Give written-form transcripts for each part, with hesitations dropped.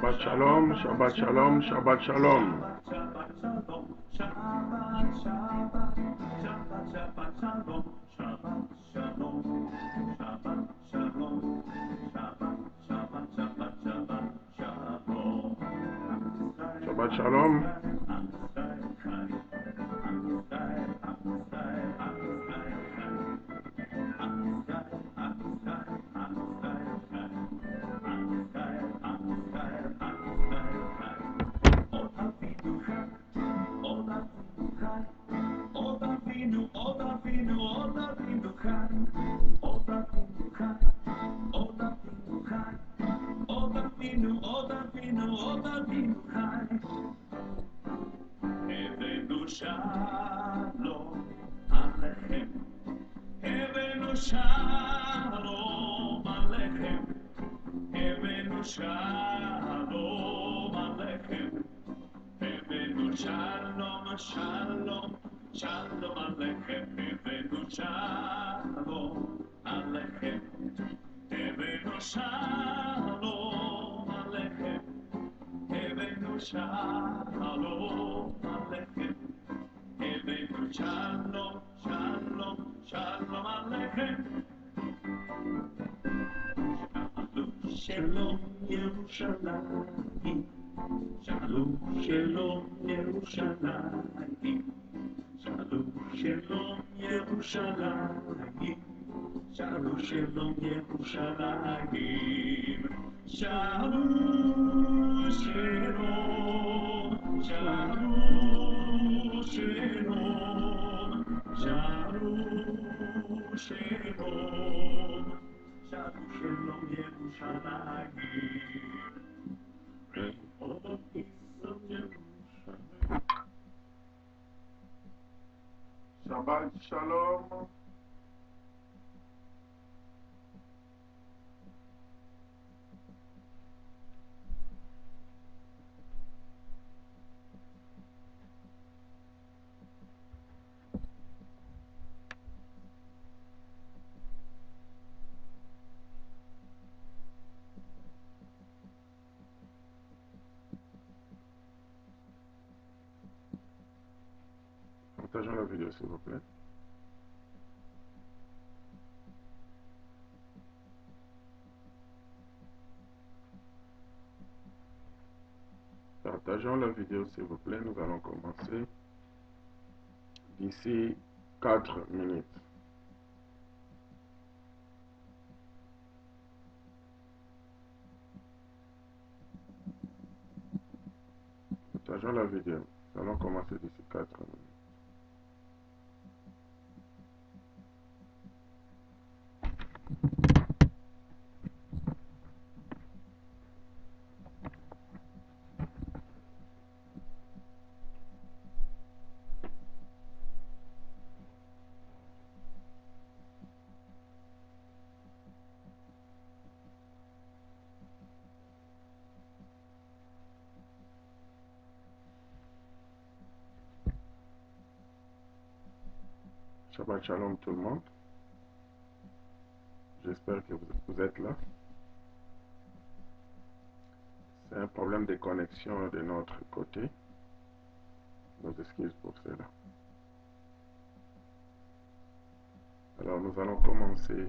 Shabbat Shalom, Shabbat Shalom, Shabbat Shalom. Shabbat Shalom. Shalom Aleichem, Hebenu Shalom Aleichem, Hebenu Shalom, Shalom, Shalom Aleichem, Hebenu Shalom Aleichem, Hebenu Shalom Aleichem, Hebenu Shalom Aleichem, Hebenu Shalom, Shalom, Shalom Aleichem. Shalom Yerushalayim, Shalom Shalom Yerushalayim, Shalom Shalom Yerushalayim, Shalom Shalom Yerushalayim, Shalom Shalom, Shalom Shalom, Shalom Shalom. Shalom, Shalom, Yerushalayim. Reign for the peace of Jerusalem. Shabbat Shalom. Partageons la vidéo s'il vous plaît. Partageons la vidéo s'il vous plaît. Nous allons commencer d'ici 4 minutes. Partageons la vidéo. Nous allons commencer d'ici 4 minutes. Shabbat Shalom tout le monde. J'espère que vous êtes là. C'est un problème de connexion de notre côté. Nos excuses pour cela. Alors nous allons commencer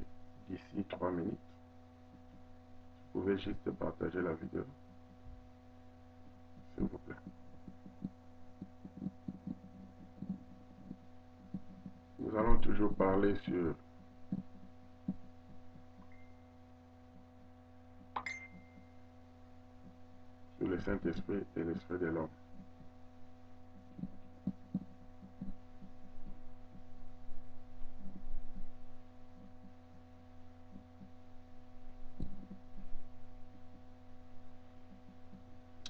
d'ici 3 minutes. Vous pouvez juste partager la vidéo. S'il vous plaît. Nous allons toujours parler sur le Saint-Esprit et l'Esprit de l'homme.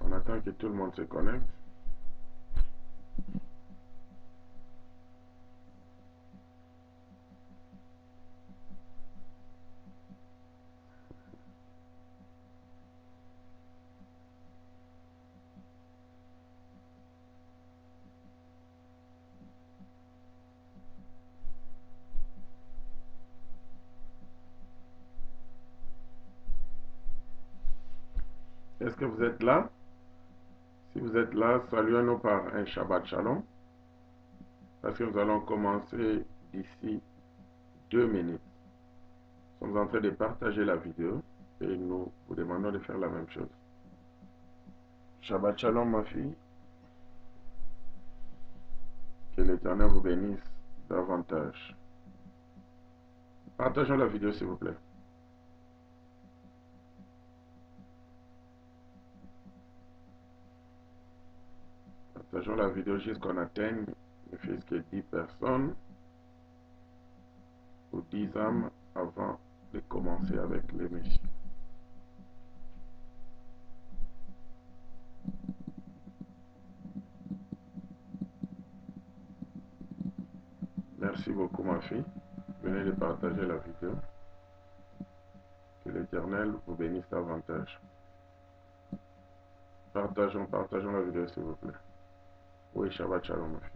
On attend que tout le monde se connecte. Est-ce que vous êtes là? Si vous êtes là, saluez-nous par un Shabbat Shalom, parce que nous allons commencer d'ici 2 minutes. Nous sommes en train de partager la vidéo et nous vous demandons de faire la même chose. Shabbat Shalom, ma fille. Que l'Éternel vous bénisse davantage. Partageons la vidéo, s'il vous plaît. Partageons la vidéo jusqu'on atteigne ne fût-ce que 10 personnes ou 10 âmes avant de commencer avec l'émission. Merci beaucoup, ma fille. Venez de partager la vidéo. Que l'Éternel vous bénisse davantage. Partageons la vidéo, s'il vous plaît. Oui, Shabbat Shalom, ma fille.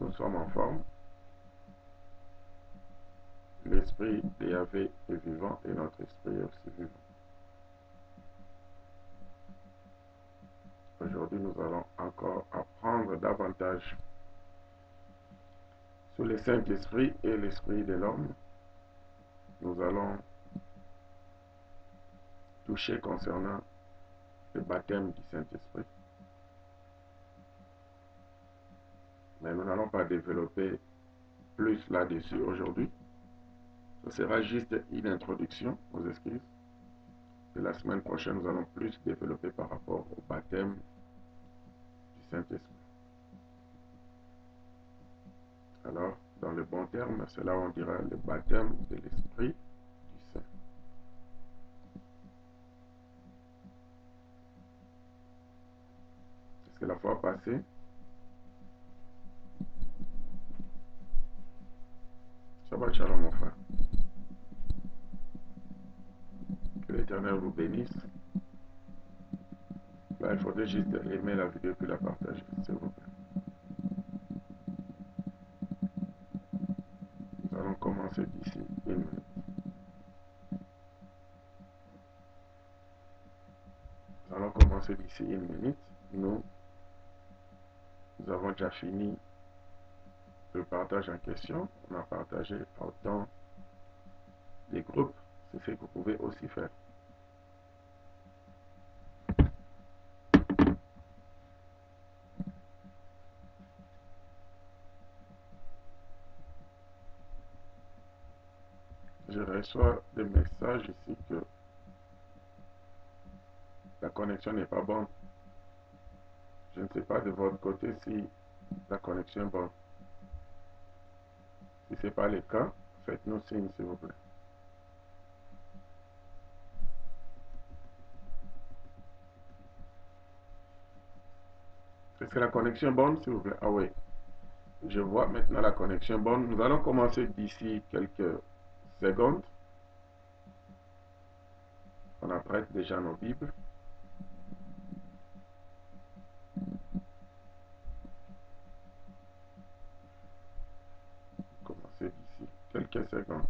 Nous sommes en forme. L'esprit de Yahvé est vivant et notre esprit est aussi vivant. Aujourd'hui, nous allons encore apprendre davantage sur le Saint-Esprit et l'Esprit de l'homme. Nous allons toucher concernant le baptême du Saint-Esprit. Mais nous n'allons pas développer plus là-dessus aujourd'hui. Ce sera juste une introduction aux excuses. Et la semaine prochaine, nous allons plus développer par rapport au baptême du Saint-Esprit. Alors, dans le bon terme, c'est là où on dira le baptême de l'Esprit du Saint. Parce que la fois passée, Shabbat Shalom, mon frère. Que l'Éternel vous bénisse. Là, il faudrait juste aimer la vidéo puis la partager, s'il vous plaît. Nous allons commencer d'ici 1 minute. Nous allons commencer d'ici 1 minute. Nous avons déjà fini le partage en question. On a partagé autant des groupes. C'est ce que vous pouvez aussi faire. Je reçois des messages ici que la connexion n'est pas bonne. Je ne sais pas de votre côté si la connexion est bonne. Si ce n'est pas le cas, faites-nous signe, s'il vous plaît. Est-ce que la connexion est bonne, s'il vous plaît? Ah oui. Je vois maintenant la connexion bonne. Nous allons commencer d'ici quelques secondes. On apprête déjà nos Bibles. Commencer d'ici quelques secondes.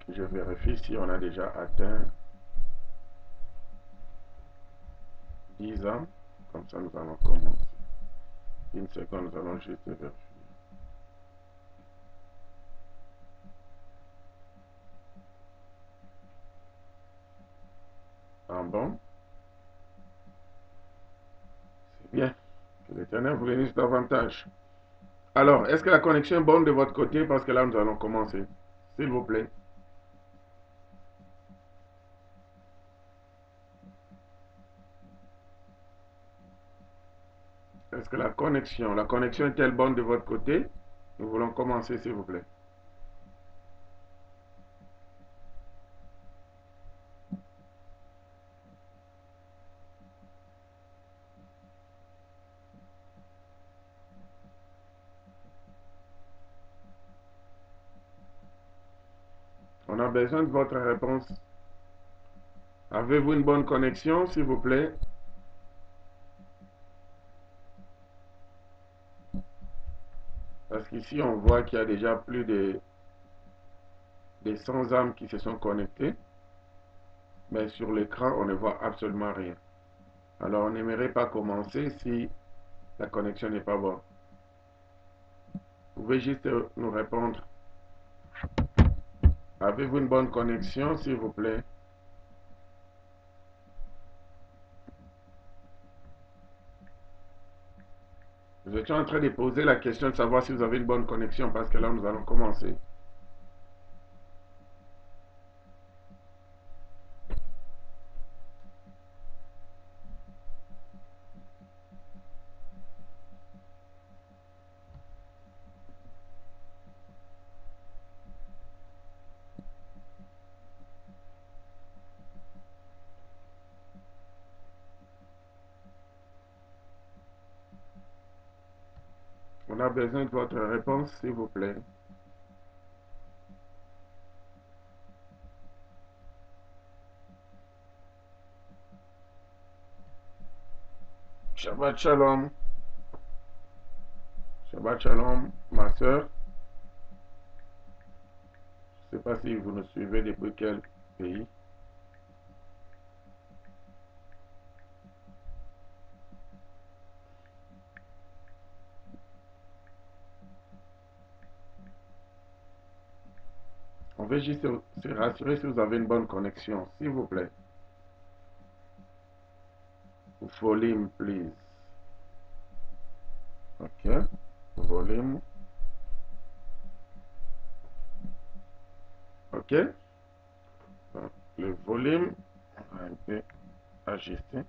Je vérifie si on a déjà atteint 10 ans. Comme ça, nous allons commencer. 1 seconde, nous allons juste vérifier. Ah bon? C'est bien. Que l'Éternel vous bénisse davantage. Alors, est-ce que la connexion est bonne de votre côté? Parce que là, nous allons commencer. S'il vous plaît. Est-ce que la connexion est-elle bonne de votre côté? Nous voulons commencer, s'il vous plaît. On a besoin de votre réponse. Avez-vous une bonne connexion, s'il vous plaît? Parce qu'ici, on voit qu'il y a déjà plus de 100 âmes qui se sont connectées. Mais sur l'écran, on ne voit absolument rien. Alors, on n'aimerait pas commencer si la connexion n'est pas bonne. Vous pouvez juste nous répondre. Avez-vous une bonne connexion, s'il vous plaît? Nous étions en train de poser la question de savoir si vous avez une bonne connexion, parce que là, nous allons commencer. On a besoin de votre réponse, s'il vous plaît. Shabbat Shalom. Shabbat Shalom, ma soeur. Je ne sais pas si vous nous suivez depuis quel pays. On veut juste se rassurer si vous avez une bonne connexion, s'il vous plaît. Volume, please. OK. Volume. OK. Donc, le volume, on va un peu ajuster.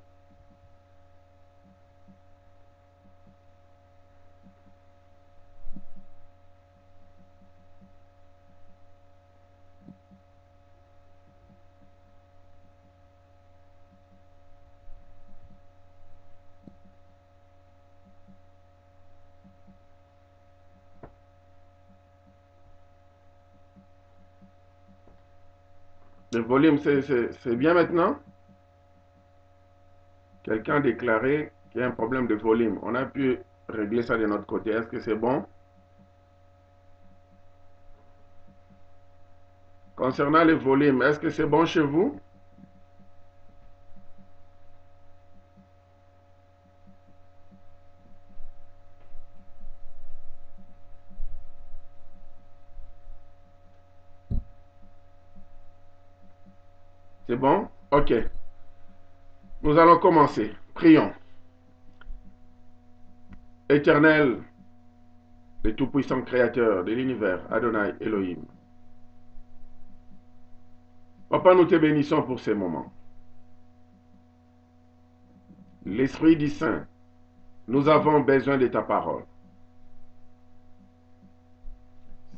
Le volume, c'est bien maintenant? Quelqu'un a déclaré qu'il y a un problème de volume. On a pu régler ça de notre côté. Est-ce que c'est bon? Concernant le volume, est-ce que c'est bon chez vous? C'est bon? OK. Nous allons commencer. Prions. Éternel, le tout-puissant créateur de l'univers, Adonai Elohim. Papa, nous te bénissons pour ces moments. L'Esprit du Saint, nous avons besoin de ta parole.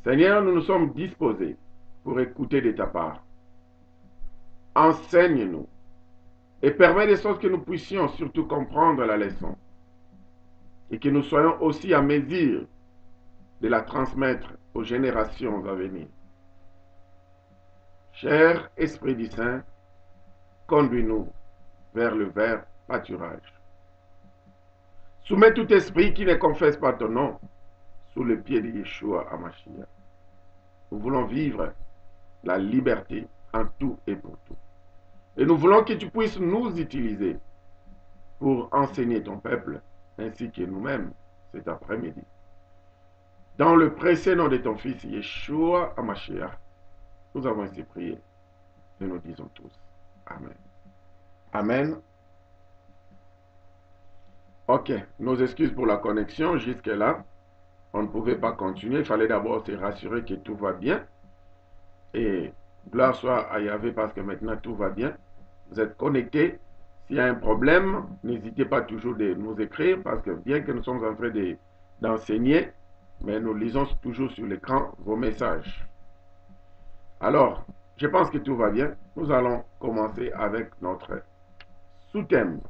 Seigneur, nous nous sommes disposés pour écouter de ta part. Enseigne-nous et permets de sorte que nous puissions surtout comprendre la leçon et que nous soyons aussi à mesure de la transmettre aux générations à venir. Cher Esprit du Saint, conduis-nous vers le vert pâturage. Soumets tout esprit qui ne confesse pas ton nom sous le pied de Yeshua HaMashiach. Nous voulons vivre la liberté en tout et pour tout. Et nous voulons que tu puisses nous utiliser pour enseigner ton peuple ainsi que nous-mêmes cet après-midi. Dans le précieux nom de ton Fils Yeshua HaMashiach, nous avons ainsi prié et nous disons tous Amen. Amen. Ok, nos excuses pour la connexion jusque-là. On ne pouvait pas continuer. Il fallait d'abord se rassurer que tout va bien. Et gloire soit à Yahvé parce que maintenant tout va bien. Vous êtes connectés. S'il y a un problème, n'hésitez pas toujours de nous écrire parce que bien que nous sommes en train d'enseigner, mais nous lisons toujours sur l'écran vos messages. Alors, je pense que tout va bien. Nous allons commencer avec notre sous-thème.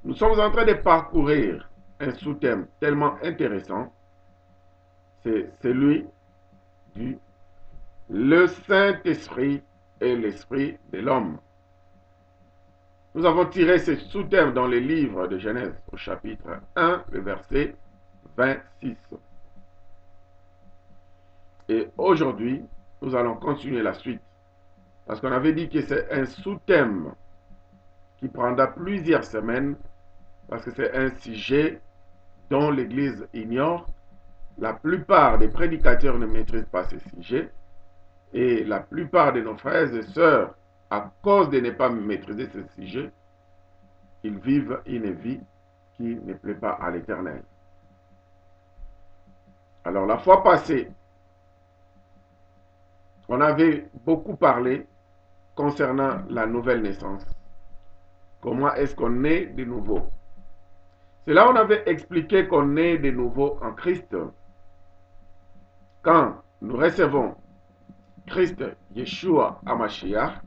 Nous sommes en train de parcourir un sous-thème tellement intéressant. C'est celui du le Saint-Esprit et l'Esprit de l'homme. Nous avons tiré ces sous-thèmes dans les livres de Genèse au chapitre 1, le verset 26. Et aujourd'hui, nous allons continuer la suite. Parce qu'on avait dit que c'est un sous-thème qui prendra plusieurs semaines, parce que c'est un sujet dont l'Église ignore. La plupart des prédicateurs ne maîtrisent pas ce sujet. Et la plupart de nos frères et sœurs, à cause de ne pas maîtriser ce sujet, ils vivent une vie qui ne plaît pas à l'Éternel. Alors la fois passée, on avait beaucoup parlé concernant la nouvelle naissance. Comment est-ce qu'on est de nouveau? C'est là on avait expliqué qu'on est de nouveau en Christ. Quand nous recevons Christ Yeshua Hamashiach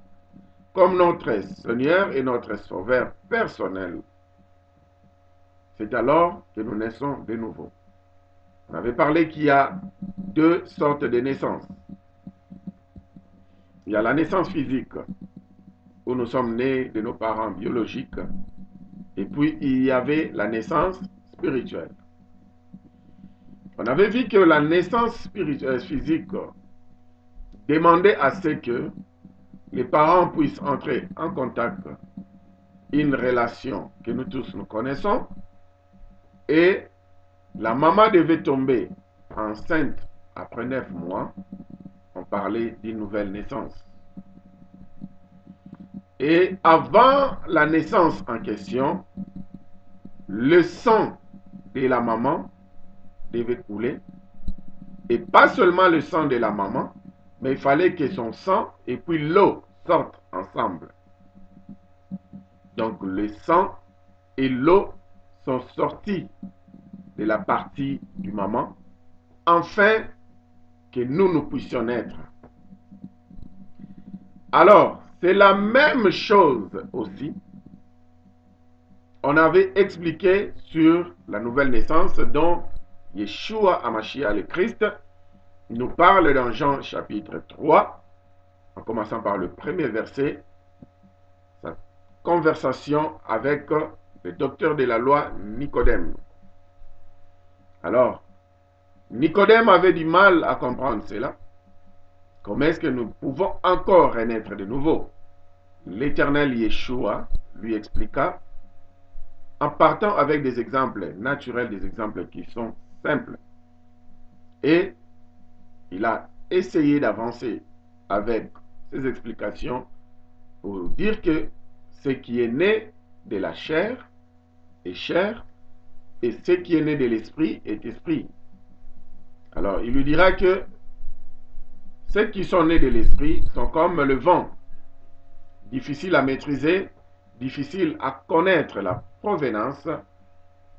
comme notre Seigneur et notre Sauveur personnel, c'est alors que nous naissons de nouveau. On avait parlé qu'il y a deux sortes de naissances. Il y a la naissance physique, où nous sommes nés de nos parents biologiques, et puis il y avait la naissance spirituelle. On avait vu que la naissance physique demandait à ce que les parents puissent entrer en contact, une relation que nous tous nous connaissons, et la maman devait tomber enceinte après 9 mois. On parlait d'une nouvelle naissance. Et avant la naissance en question, le sang de la maman devait couler. Et pas seulement le sang de la maman, mais il fallait que son sang et puis l'eau sortent ensemble. Donc le sang et l'eau sont sortis de la partie du maman, afin que nous puissions naître. Alors, c'est la même chose aussi. On avait expliqué sur la nouvelle naissance dont Yeshua Hamashiach le Christ nous parle dans Jean chapitre 3, en commençant par le premier verset, sa conversation avec le docteur de la loi Nicodème. Alors, Nicodème avait du mal à comprendre cela. Comment est-ce que nous pouvons encore renaître de nouveau? L'Éternel Yeshua lui expliqua en partant avec des exemples naturels, des exemples qui sont simples. Et il a essayé d'avancer avec ces explications pour dire que ce qui est né de la chair est chair, et ce qui est né de l'esprit est esprit. Alors, il lui dira que ceux qui sont nés de l'esprit sont comme le vent, difficile à maîtriser, difficile à connaître la provenance,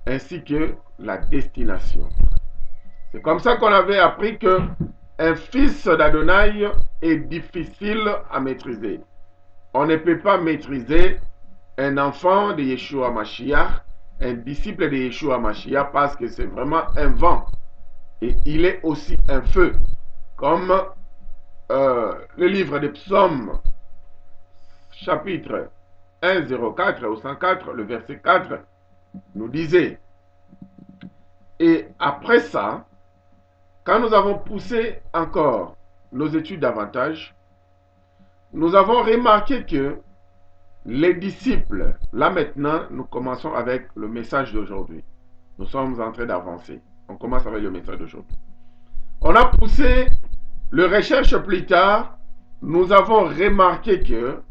ainsi que la destination. C'est comme ça qu'on avait appris que un fils d'Adonai est difficile à maîtriser. On ne peut pas maîtriser un enfant de Yeshua Mashiach, un disciple de Yeshua Mashiach, parce que c'est vraiment un vent. Et il est aussi un feu. Comme le livre des Psaumes, chapitre 104 ou 104, le verset 4, nous disait. Et après ça, quand nous avons poussé encore nos études davantage, nous avons remarqué que les disciples, là maintenant, nous commençons avec le message d'aujourd'hui. Nous sommes en train d'avancer. On commence avec le message d'aujourd'hui. On a poussé le recherche plus tard. Nous avons remarqué que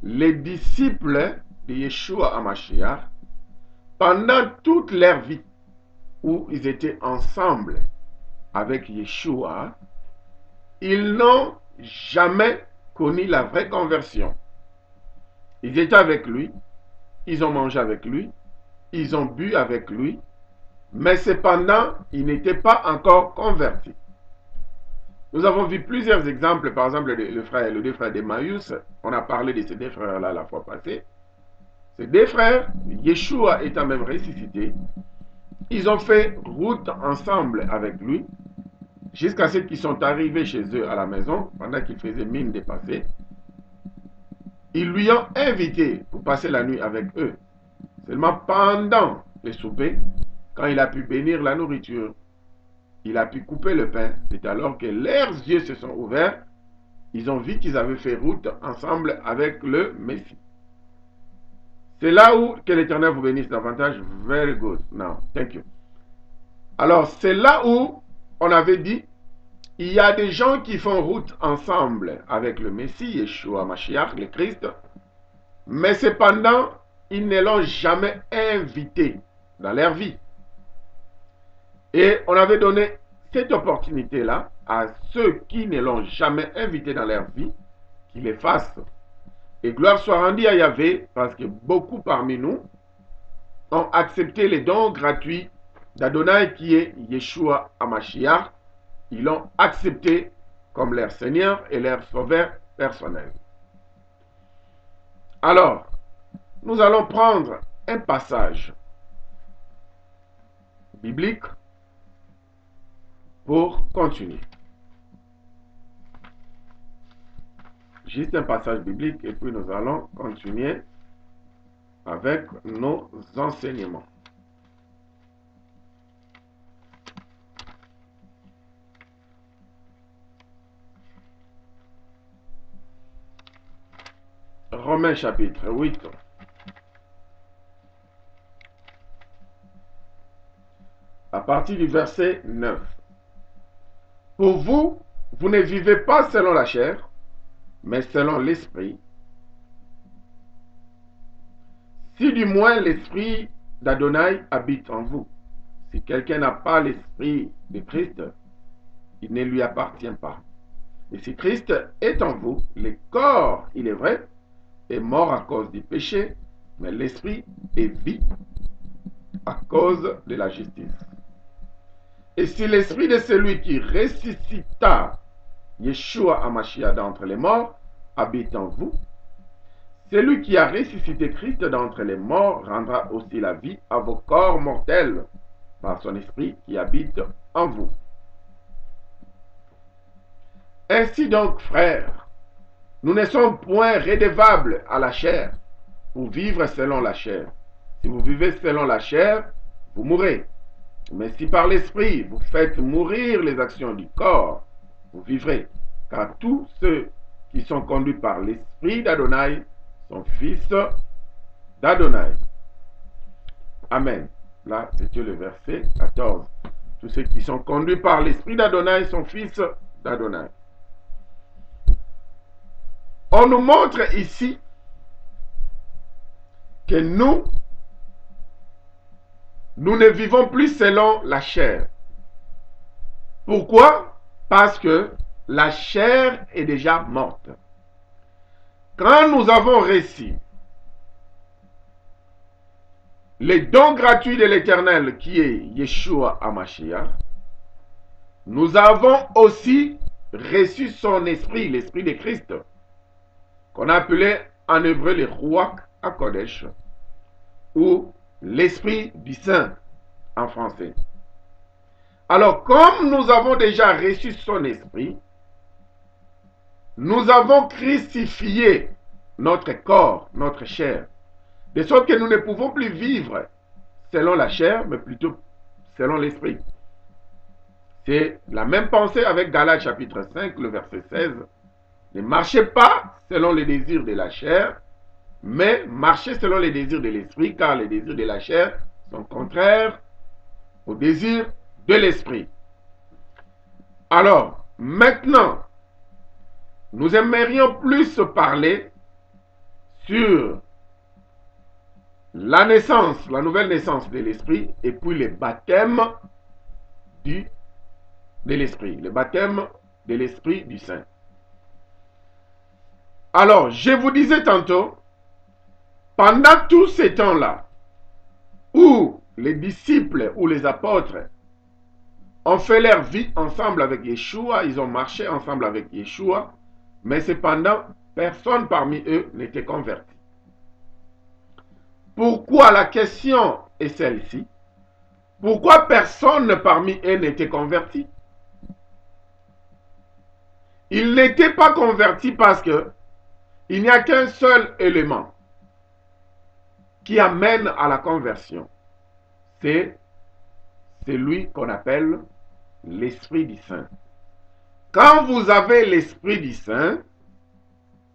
les disciples de Yeshua Hamashiach, pendant toute leur vie où ils étaient ensemble avec Yeshua, ils n'ont jamais connu la vraie conversion. Ils étaient avec lui, ils ont mangé avec lui, ils ont bu avec lui, mais cependant, ils n'étaient pas encore convertis. Nous avons vu plusieurs exemples, par exemple les deux frères d'Emmaüs, on a parlé de ces deux frères-là la fois passée. Ces deux frères, Yeshua étant même ressuscité, ils ont fait route ensemble avec lui, jusqu'à ce qu'ils sont arrivés chez eux à la maison, pendant qu'ils faisaient mine de passer. Ils lui ont invité pour passer la nuit avec eux. Seulement pendant les soupers, quand il a pu bénir la nourriture, il a pu couper le pain. C'est alors que leurs yeux se sont ouverts. Ils ont vu qu'ils avaient fait route ensemble avec le Messie. C'est là où que l'Éternel vous bénisse davantage. Very good. Now, thank you. Alors, c'est là où on avait dit, il y a des gens qui font route ensemble avec le Messie, Yeshua Mashiach, le Christ, mais cependant, ils ne l'ont jamais invité dans leur vie. Et on avait donné cette opportunité-là à ceux qui ne l'ont jamais invité dans leur vie, qu'ils les fassent. Et gloire soit rendue à Yahvé, parce que beaucoup parmi nous ont accepté les dons gratuits d'Adonai qui est Yeshua Hamashiach. Ils l'ont accepté comme leur Seigneur et leur Sauveur personnel. Alors, nous allons prendre un passage biblique pour continuer. Juste un passage biblique et puis nous allons continuer avec nos enseignements. Romains chapitre 8. À partir du verset 9. Pour vous, vous ne vivez pas selon la chair, mais selon l'esprit. Si du moins l'esprit d'Adonai habite en vous. Si quelqu'un n'a pas l'esprit de Christ, il ne lui appartient pas. Et si Christ est en vous, le corps, il est vrai, est mort à cause du péché, mais l'esprit est vie à cause de la justice. Et si l'esprit de celui qui ressuscita Yeshua Hamashiach d'entre les morts habite en vous, celui qui a ressuscité Christ d'entre les morts rendra aussi la vie à vos corps mortels par son esprit qui habite en vous. Ainsi donc, frères, nous ne sommes point redevables à la chair pour vivre selon la chair. Si vous vivez selon la chair, vous mourrez. Mais si par l'esprit vous faites mourir les actions du corps, vous vivrez. Car tous ceux qui sont conduits par l'esprit d'Adonai sont fils d'Adonai. Amen. Là, c'était le verset 14. Tous ceux qui sont conduits par l'esprit d'Adonai sont fils d'Adonai. On nous montre ici que nous ne vivons plus selon la chair. Pourquoi? Parce que la chair est déjà morte. Quand nous avons reçu les dons gratuits de l'Éternel qui est Yeshua Hamashiach, nous avons aussi reçu son esprit, l'esprit de Christ, qu'on appelait en hébreu le Ruach HaKodesh, ou l'esprit du Saint en français. Alors, comme nous avons déjà reçu son esprit, nous avons crucifié notre corps, notre chair, de sorte que nous ne pouvons plus vivre selon la chair, mais plutôt selon l'esprit. C'est la même pensée avec Galates chapitre 5, le verset 16. Ne marchez pas selon les désirs de la chair, mais marchez selon les désirs de l'esprit, car les désirs de la chair sont contraires aux désirs de l'esprit. Alors, maintenant, nous aimerions plus parler sur la naissance, la nouvelle naissance de l'esprit, et puis le baptême de l'esprit, le baptême de l'esprit du Saint. Alors, je vous disais tantôt, pendant tous ces temps-là, où les disciples ou les apôtres ont fait leur vie ensemble avec Yeshua, ils ont marché ensemble avec Yeshua, mais cependant, personne parmi eux n'était converti. Pourquoi? La question est celle-ci. Pourquoi personne parmi eux n'était converti? Ils n'étaient pas convertis parce que Il n'y a qu'un seul élément qui amène à la conversion. C'est celui qu'on appelle l'Esprit du Saint. Quand vous avez l'Esprit du Saint,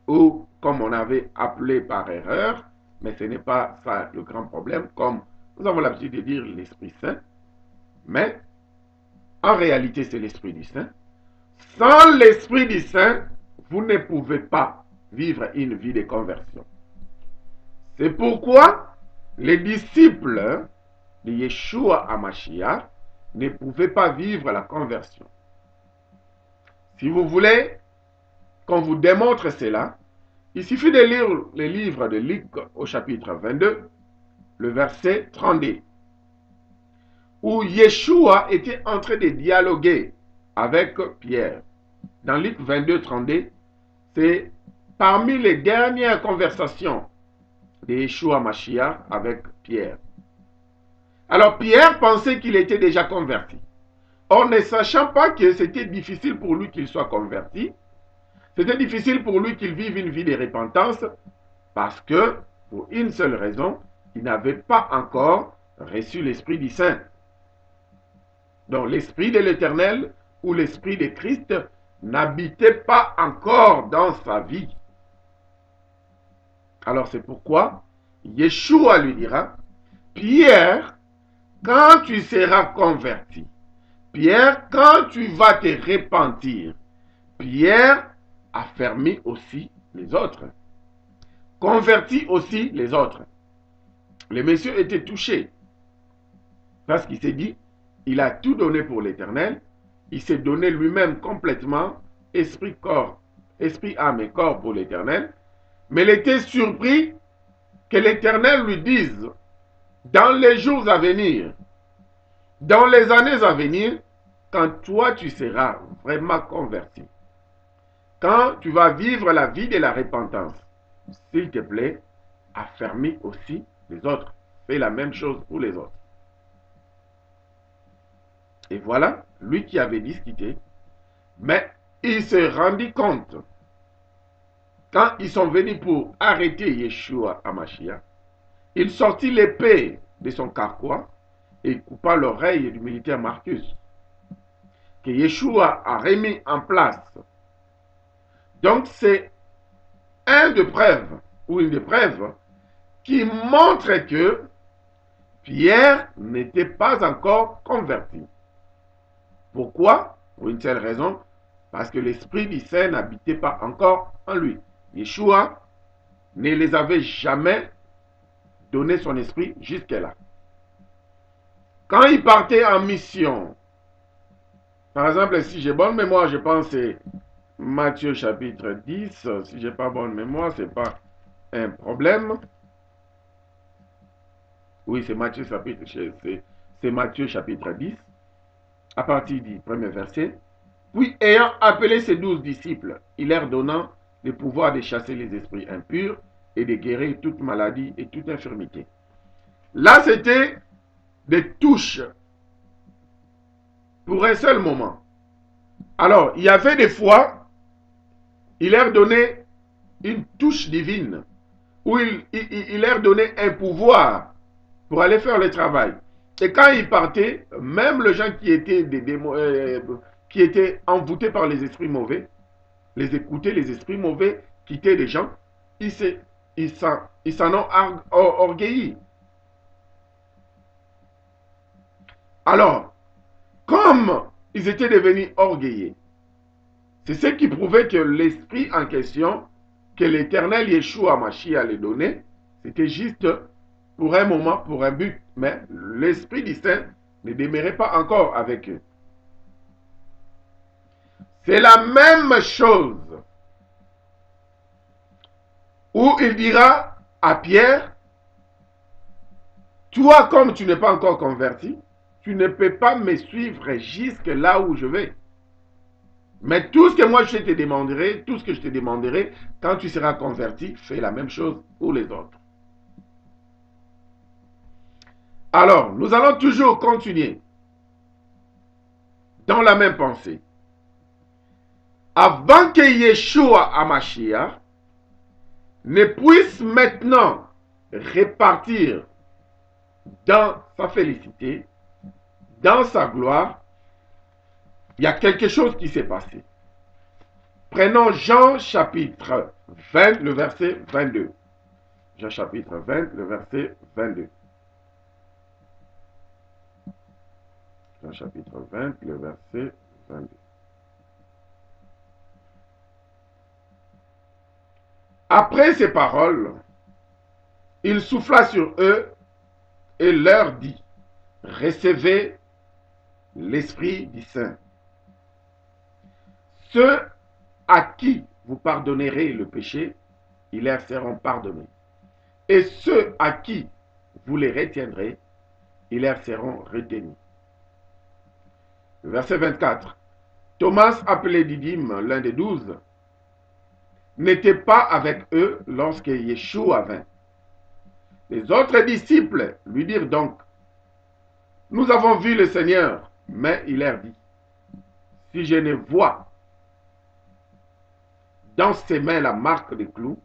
ou comme on avait appelé par erreur, mais ce n'est pas ça le grand problème, comme nous avons l'habitude de dire l'Esprit Saint, mais en réalité c'est l'Esprit du Saint. Sans l'Esprit du Saint, vous ne pouvez pas vivre une vie de conversion. C'est pourquoi les disciples de Yeshua HaMashiach ne pouvaient pas vivre la conversion. Si vous voulez qu'on vous démontre cela, il suffit de lire le livre de Luc au chapitre 22, le verset 32, où Yeshua était en train de dialoguer avec Pierre. Dans Luc 22, 32, c'est parmi les dernières conversations de Yeshua Mashiach avec Pierre. Alors Pierre pensait qu'il était déjà converti. Or, ne sachant pas que c'était difficile pour lui qu'il soit converti, c'était difficile pour lui qu'il vive une vie de repentance, parce que, pour une seule raison, il n'avait pas encore reçu l'Esprit du Saint. Donc l'Esprit de l'Éternel ou l'Esprit de Christ n'habitait pas encore dans sa vie. Alors c'est pourquoi Yeshua lui dira, Pierre, quand tu seras converti, Pierre, quand tu vas te repentir, Pierre affermit aussi les autres, convertit aussi les autres. Le monsieur était touché parce qu'il s'est dit, il a tout donné pour l'Éternel, il s'est donné lui-même complètement, esprit, corps, esprit, âme et corps pour l'Éternel, mais il était surpris que l'Éternel lui dise, dans les jours à venir, dans les années à venir, quand toi tu seras vraiment converti, quand tu vas vivre la vie de la repentance, s'il te plaît, affermis aussi les autres. Fais la même chose pour les autres. Et voilà, lui qui avait discuté, mais il se rendit compte, quand ils sont venus pour arrêter Yeshua HaMashiach, il sortit l'épée de son carquois et coupa l'oreille du militaire Marcus, que Yeshua a remis en place. Donc c'est un de preuves, ou une des preuves, qui montre que Pierre n'était pas encore converti. Pourquoi? Pour une seule raison, parce que l'Esprit du Saint n'habitait pas encore en lui. Yeshua ne les avait jamais donné son esprit jusque-là. Quand il partait en mission, par exemple, si j'ai bonne mémoire, je pense que c'est Matthieu chapitre 10. Si j'ai pas bonne mémoire, c'est pas un problème. Oui, c'est Matthieu chapitre 10, à partir du premier verset. Puis, ayant appelé ses 12 disciples, il leur donna le pouvoir de chasser les esprits impurs et de guérir toute maladie et toute infirmité. Là, c'était des touches pour un seul moment. Alors, il y avait des fois, il leur donnait une touche divine, où il leur donnait un pouvoir pour aller faire le travail. Et quand ils partaient, même les gens qui étaient qui étaient envoûtés par les esprits mauvais, les écoutaient, les esprits mauvais quittaient les gens, ils s'en ont orgueilli. Alors, comme ils étaient devenus orgueilleux, c'est ce qui prouvait que l'esprit en question, que l'Éternel Yeshua Mashiach allait donner, c'était juste pour un moment, pour un but. Mais l'Esprit du Saint ne demeurait pas encore avec eux. C'est la même chose où il dira à Pierre, toi comme tu n'es pas encore converti, tu ne peux pas me suivre jusque là où je vais. Mais tout ce que moi je te demanderai, tout ce que je te demanderai, quand tu seras converti, fais la même chose pour les autres. Alors, nous allons toujours continuer dans la même pensée. Avant que Yeshua HaMashiach ne puisse maintenant répartir dans sa félicité, dans sa gloire, il y a quelque chose qui s'est passé. Prenons Jean chapitre 20, le verset 22. Jean chapitre 20, le verset 22. Jean chapitre 20, le verset 22. Après ces paroles, il souffla sur eux et leur dit, recevez l'Esprit du Saint. Ceux à qui vous pardonnerez le péché, ils leur seront pardonnés. Et ceux à qui vous les retiendrez, ils leur seront retenus. Verset 24. Thomas, appelé Didyme, l'un des 12, n'était pas avec eux lorsque Yeshua vint. Les autres disciples lui dirent donc, nous avons vu le Seigneur, mais il leur dit, si je ne vois dans ses mains la marque des clous,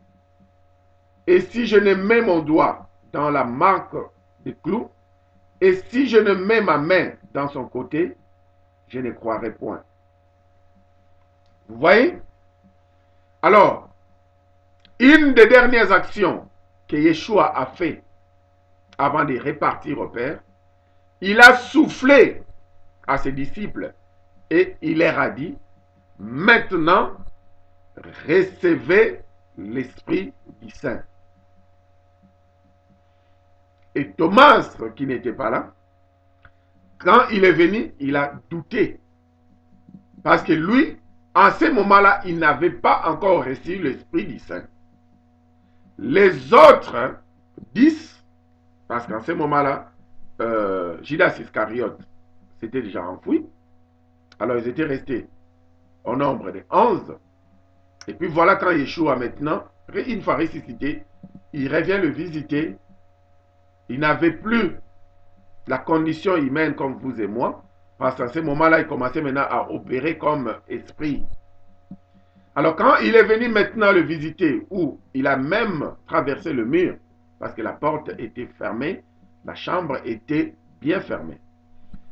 et si je ne mets mon doigt dans la marque des clous, et si je ne mets ma main dans son côté, je ne croirai point. Vous voyez? Alors, une des dernières actions que Yeshua a fait avant de repartir au Père, il a soufflé à ses disciples et il leur a dit, maintenant, recevez l'Esprit du Saint. Et Thomas, qui n'était pas là, quand il est venu, il a douté. Parce que lui, en ce moment-là, il n'avait pas encore reçu l'Esprit du Saint. Les autres 10, parce qu'en ce moment-là, Judas Iscariote s'était déjà enfoui. Alors ils étaient restés au nombre de 11. Et puis voilà quand Yeshua maintenant, une fois ressuscité, il revient le visiter. Il n'avait plus la condition humaine comme vous et moi, parce qu'à ce moment-là, il commençait maintenant à opérer comme esprit. Alors quand il est venu maintenant le visiter, où il a même traversé le mur, parce que la porte était fermée, la chambre était bien fermée.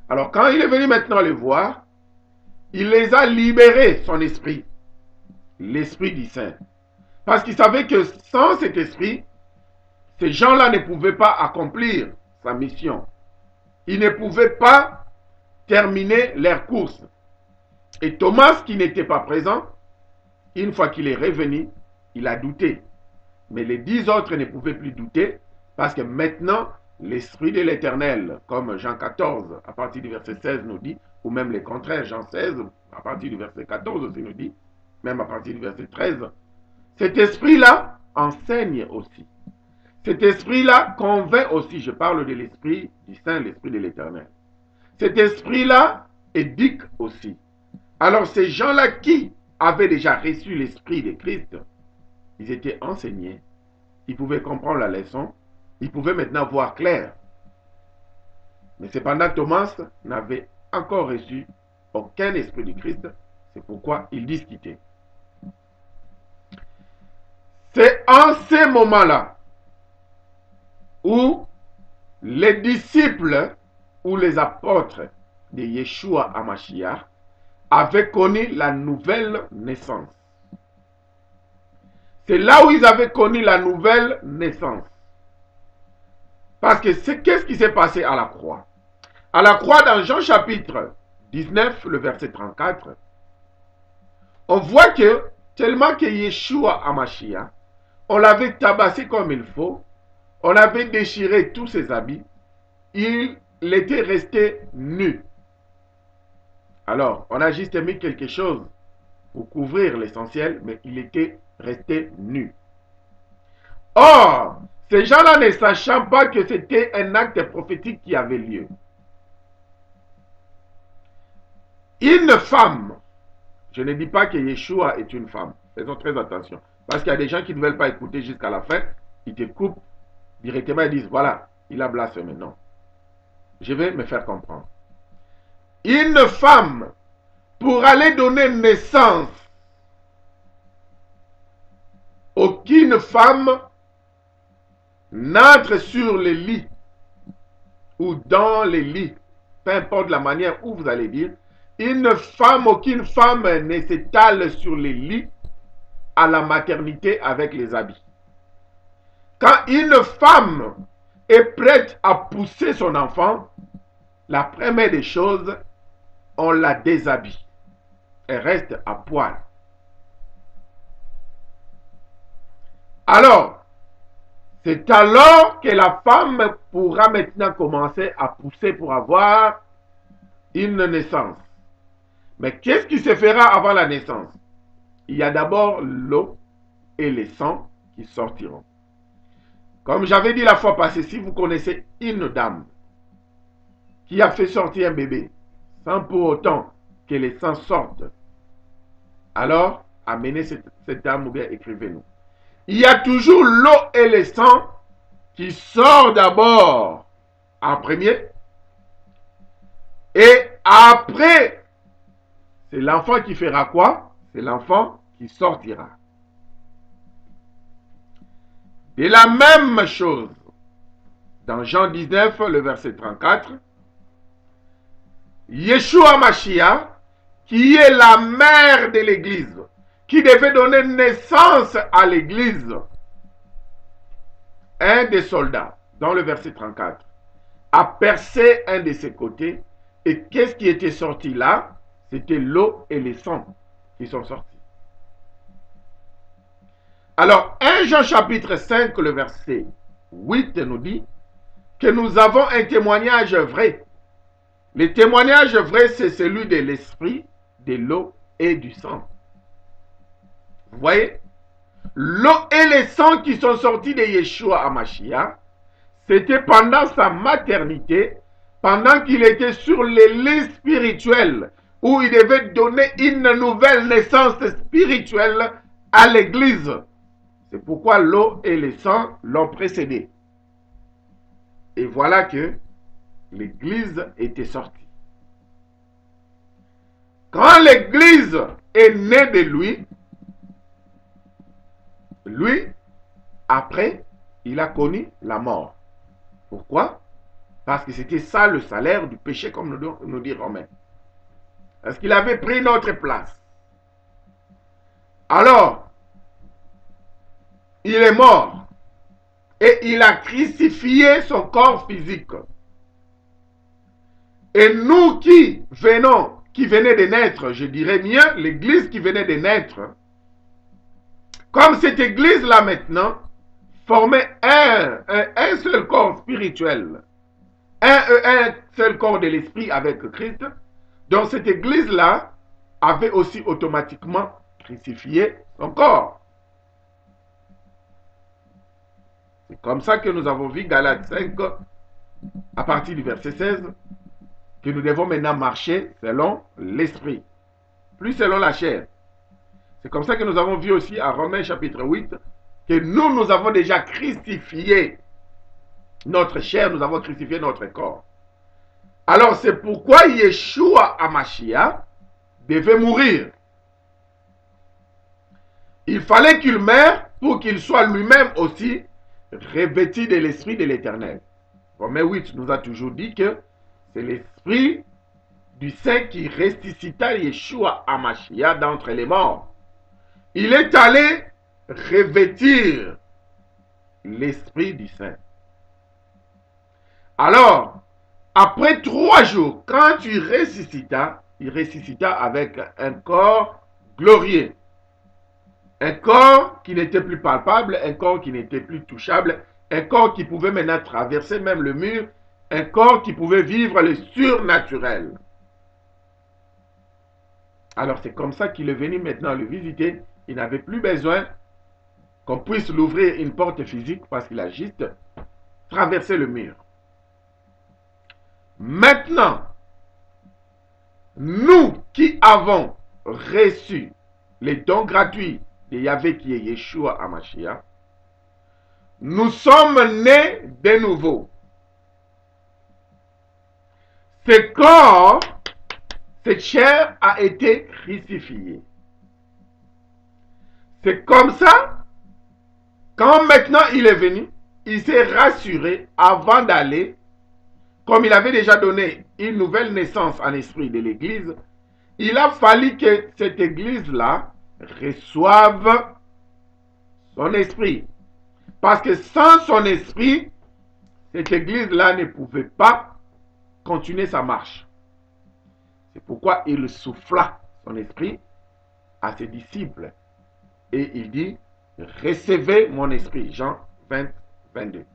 Alors quand il est venu maintenant le voir, il les a libérés, son esprit, l'Esprit du Saint. Parce qu'il savait que sans cet esprit, ces gens-là ne pouvaient pas accomplir sa mission. Ils ne pouvaient pas terminer leur course. Et Thomas, qui n'était pas présent, une fois qu'il est revenu, il a douté. Mais les 10 autres ne pouvaient plus douter parce que maintenant, l'Esprit de l'Éternel, comme Jean 14, à partir du verset 16 nous dit, ou même les contraires, Jean 16, à partir du verset 14 aussi nous dit, même à partir du verset 13, cet esprit-là enseigne aussi. Cet esprit-là convainc aussi, je parle de l'Esprit du Saint, l'Esprit de l'Éternel. Cet esprit-là éduque aussi. Alors ces gens-là qui avaient déjà reçu l'Esprit de Christ, ils étaient enseignés, ils pouvaient comprendre la leçon, ils pouvaient maintenant voir clair. Mais cependant, Thomas n'avait encore reçu aucun esprit du Christ, c'est pourquoi il discutait. C'est en ces moments-là où les disciples ou les apôtres de Yeshua HaMashiach avaient connu la nouvelle naissance. C'est là où ils avaient connu la nouvelle naissance. Parce que qu'est-ce qui s'est passé à la croix? À la croix, dans Jean chapitre 19, le verset 34, on voit que tellement que Yeshua HaMashiach, on l'avait tabassé comme il faut, on avait déchiré tous ses habits, il était resté nu. Alors, on a juste mis quelque chose pour couvrir l'essentiel, mais il était resté nu. Or, ces gens-là ne sachant pas que c'était un acte prophétique qui avait lieu. Une femme, je ne dis pas que Yeshua est une femme, faisons très attention, parce qu'il y a des gens qui ne veulent pas écouter jusqu'à la fin, ils te coupent directement et disent, voilà, il a blasphémé. Non, je vais me faire comprendre. Une femme, pour aller donner naissance aucune femme n'entre sur les lits ou dans les lits, peu importe la manière où vous allez dire, aucune femme ne s'étale sur les lits à la maternité avec les habits. Quand une femme est prête à pousser son enfant, la première des choses, on la déshabille. Elle reste à poil. Alors, c'est alors que la femme pourra maintenant commencer à pousser pour avoir une naissance. Mais qu'est-ce qui se fera avant la naissance? Il y a d'abord l'eau et les sangs qui sortiront. Comme j'avais dit la fois passée, si vous connaissez une dame qui a fait sortir un bébé sans pour autant que les sangs sortent, alors amenez cette dame ou bien écrivez-nous. Il y a toujours l'eau et les sangs qui sortent d'abord en premier et après, c'est l'enfant qui fera quoi? C'est l'enfant qui sortira. Et la même chose, dans Jean 19, le verset 34, Yeshua Mashiach, qui est la mère de l'Église, qui devait donner naissance à l'Église, un des soldats, dans le verset 34, a percé un de ses côtés, et qu'est-ce qui était sorti là? C'était l'eau et les sangs qui sont sortis. Alors, 1 Jean chapitre 5, le verset 8 nous dit que nous avons un témoignage vrai. Le témoignage vrai, c'est celui de l'esprit, de l'eau et du sang. Vous voyez? L'eau et les sangs qui sont sortis de Yeshua HaMashiach, c'était pendant sa maternité, pendant qu'il était sur les lits spirituels, où il devait donner une nouvelle naissance spirituelle à l'Église. C'est pourquoi l'eau et les sangs l'ont précédé. Et voilà que l'Église était sortie. Quand l'Église est née de lui, après, il a connu la mort. Pourquoi? Parce que c'était ça le salaire du péché, comme nous dit Romains. Parce qu'il avait pris notre place. Alors, il est mort et il a crucifié son corps physique. Et nous qui venaient de naître, je dirais mieux, l'église qui venait de naître, comme cette église-là maintenant formait un seul corps spirituel, un seul corps de l'esprit avec Christ, donc cette église-là avait aussi automatiquement crucifié son corps. C'est comme ça que nous avons vu Galates 5, à partir du verset 16, que nous devons maintenant marcher selon l'esprit, plus selon la chair. C'est comme ça que nous avons vu aussi à Romains chapitre 8, que nous avons déjà crucifié notre chair, nous avons crucifié notre corps. Alors c'est pourquoi Yeshua HaMashiach devait mourir. Il fallait qu'il meure pour qu'il soit lui-même aussi revêtu de l'esprit de l'Éternel. Romains 8 nous a toujours dit que c'est l'esprit du Saint qui ressuscita Yeshua HaMashiach d'entre les morts. Il est allé revêtir l'esprit du Saint. Alors, après 3 jours, quand il ressuscita avec un corps glorieux. Un corps qui n'était plus palpable, un corps qui n'était plus touchable, un corps qui pouvait maintenant traverser même le mur, un corps qui pouvait vivre le surnaturel. Alors c'est comme ça qu'il est venu maintenant le visiter. Il n'avait plus besoin qu'on puisse l'ouvrir une porte physique parce qu'il a juste traversé le mur. Maintenant, nous qui avons reçu les dons gratuits de Yahvé qui est Yeshua HaMashiach, nous sommes nés de nouveau. Ce corps, cette chair a été crucifiée. C'est comme ça Quand maintenant il est venu, il s'est rassuré avant d'aller, comme il avait déjà donné une nouvelle naissance en esprit de l'église, il a fallu que cette église-là reçoive son esprit. Parce que sans son esprit, cette église-là ne pouvait pas continuer sa marche. C'est pourquoi il souffla son esprit à ses disciples. Et il dit, recevez mon esprit. Jean 20, 22.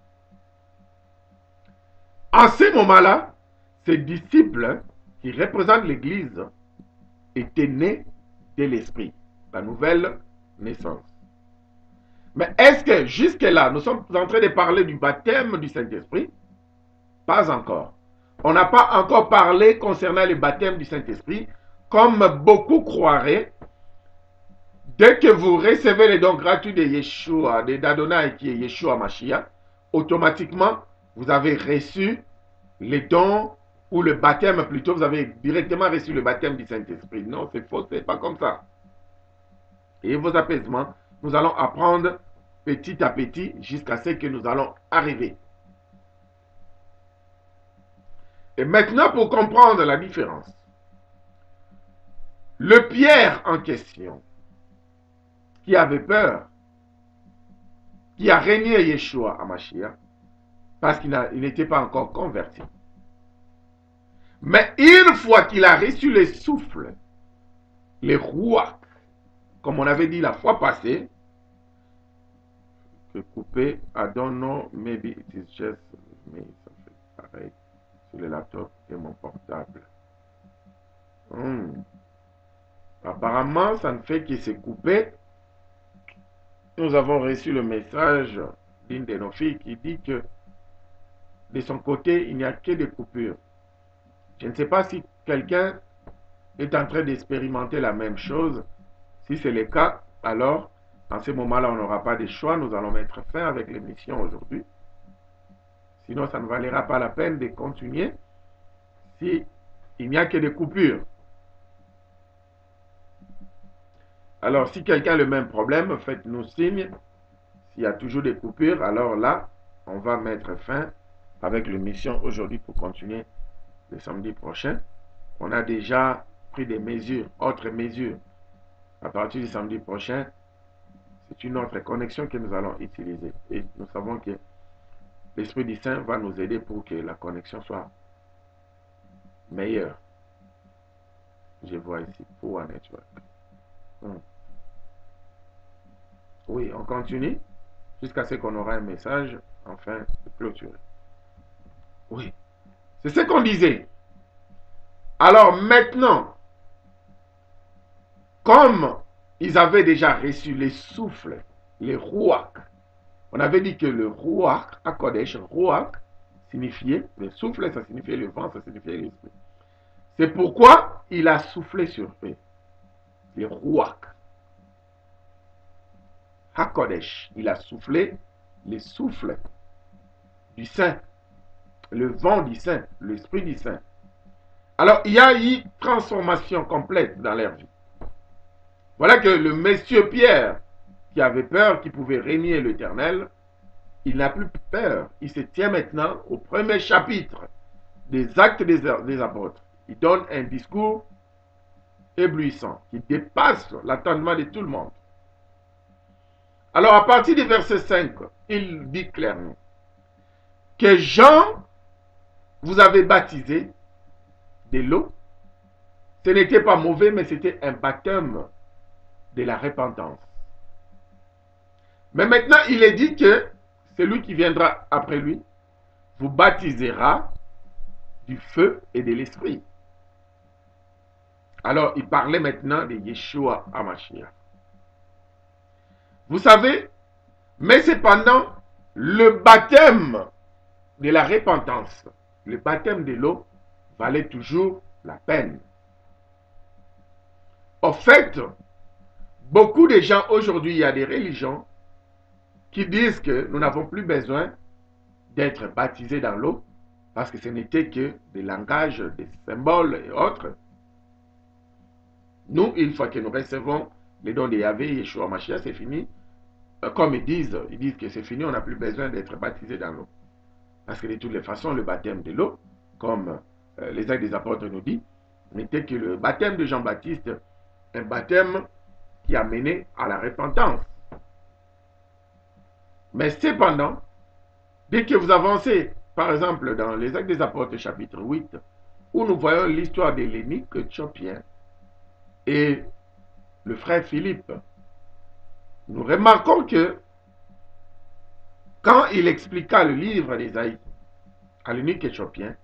En ce moment-là, ces disciples qui représentent l'église étaient nés de l'esprit, la nouvelle naissance. Mais est-ce que jusque-là, nous sommes en train de parler du baptême du Saint-Esprit? Pas encore. On n'a pas encore parlé concernant le baptême du Saint-Esprit, comme beaucoup croiraient. Dès que vous recevez les dons gratuits de Yeshua, d'Adonai qui est Yeshua Mashiach, automatiquement, vous avez reçu les dons ou le baptême plutôt, vous avez directement reçu le baptême du Saint-Esprit. Non, c'est faux, c'est pas comme ça. Et vos apaisements, nous allons apprendre petit à petit jusqu'à ce que nous allons arriver. Et maintenant, pour comprendre la différence, le Pierre en question, qui avait peur, qui a régné Yeshua à Mashiach, parce qu'il n'était pas encore converti. Mais une fois qu'il a reçu le souffle, les rouax, comme on avait dit la fois passée, que couper, I don't know, maybe it is just me, ça fait pareil sur le laptop et mon portable. Apparemment, ça ne fait que se couper. Nous avons reçu le message d'une de nos filles qui dit que de son côté, il n'y a que des coupures. Je ne sais pas si quelqu'un est en train d'expérimenter la même chose. Si c'est le cas, alors, en ce moment-là, on n'aura pas de choix. Nous allons mettre fin avec l'émission aujourd'hui. Sinon, ça ne valera pas la peine de continuer si il n'y a que des coupures. Alors, si quelqu'un a le même problème, faites-nous signe. S'il y a toujours des coupures, alors là, on va mettre fin avec l'émission aujourd'hui pour continuer le samedi prochain. On a déjà pris des mesures, autres mesures. À partir du samedi prochain, c'est une autre connexion que nous allons utiliser. Et nous savons que l'Esprit du Saint va nous aider pour que la connexion soit meilleure. Je vois ici, Power Network. Oui, on continue jusqu'à ce qu'on aura un message, enfin, de clôturer. Oui, c'est ce qu'on disait. Alors maintenant, comme ils avaient déjà reçu les souffles, les rouax, on avait dit que le rouax, à Kodesh, rouax, signifiait, le souffle, ça signifiait le vent, ça signifiait l'esprit. C'est pourquoi il a soufflé sur eux, les rouax. HaKodesh, il a soufflé les souffles du Saint, le vent du Saint, l'Esprit du Saint. Alors, il y a eu transformation complète dans leur vie. Voilà que le monsieur Pierre, qui avait peur, qui pouvait régner l'Éternel, il n'a plus peur. Il se tient maintenant au premier chapitre des Actes des Apôtres. Il donne un discours éblouissant, qui dépasse l'attendement de tout le monde. Alors, à partir du verset 5, il dit clairement que Jean vous avez baptisé de l'eau. Ce n'était pas mauvais, mais c'était un baptême de la repentance. Mais maintenant, il est dit que celui qui viendra après lui vous baptisera du feu et de l'esprit. Alors, il parlait maintenant de Yeshua HaMashiach. Vous savez, mais cependant, le baptême de la repentance, le baptême de l'eau, valait toujours la peine. En fait, beaucoup de gens aujourd'hui, il y a des religions qui disent que nous n'avons plus besoin d'être baptisés dans l'eau parce que ce n'était que des langages, des symboles et autres. Nous, une fois que nous recevons les dons de Yahvé, Yeshua Mashiach, c'est fini. comme ils disent que c'est fini, on n'a plus besoin d'être baptisé dans l'eau. Parce que de toutes les façons, le baptême de l'eau, comme les Actes des Apôtres nous dit, n'était que le baptême de Jean-Baptiste, un baptême qui a mené à la repentance. Mais cependant, dès que vous avancez, par exemple, dans les Actes des Apôtres, chapitre 8, où nous voyons l'histoire de l'énigme éthiopien et le frère Philippe, nous remarquons que quand il expliqua le livre d'Ésaïe à l'eunuque éthiopien,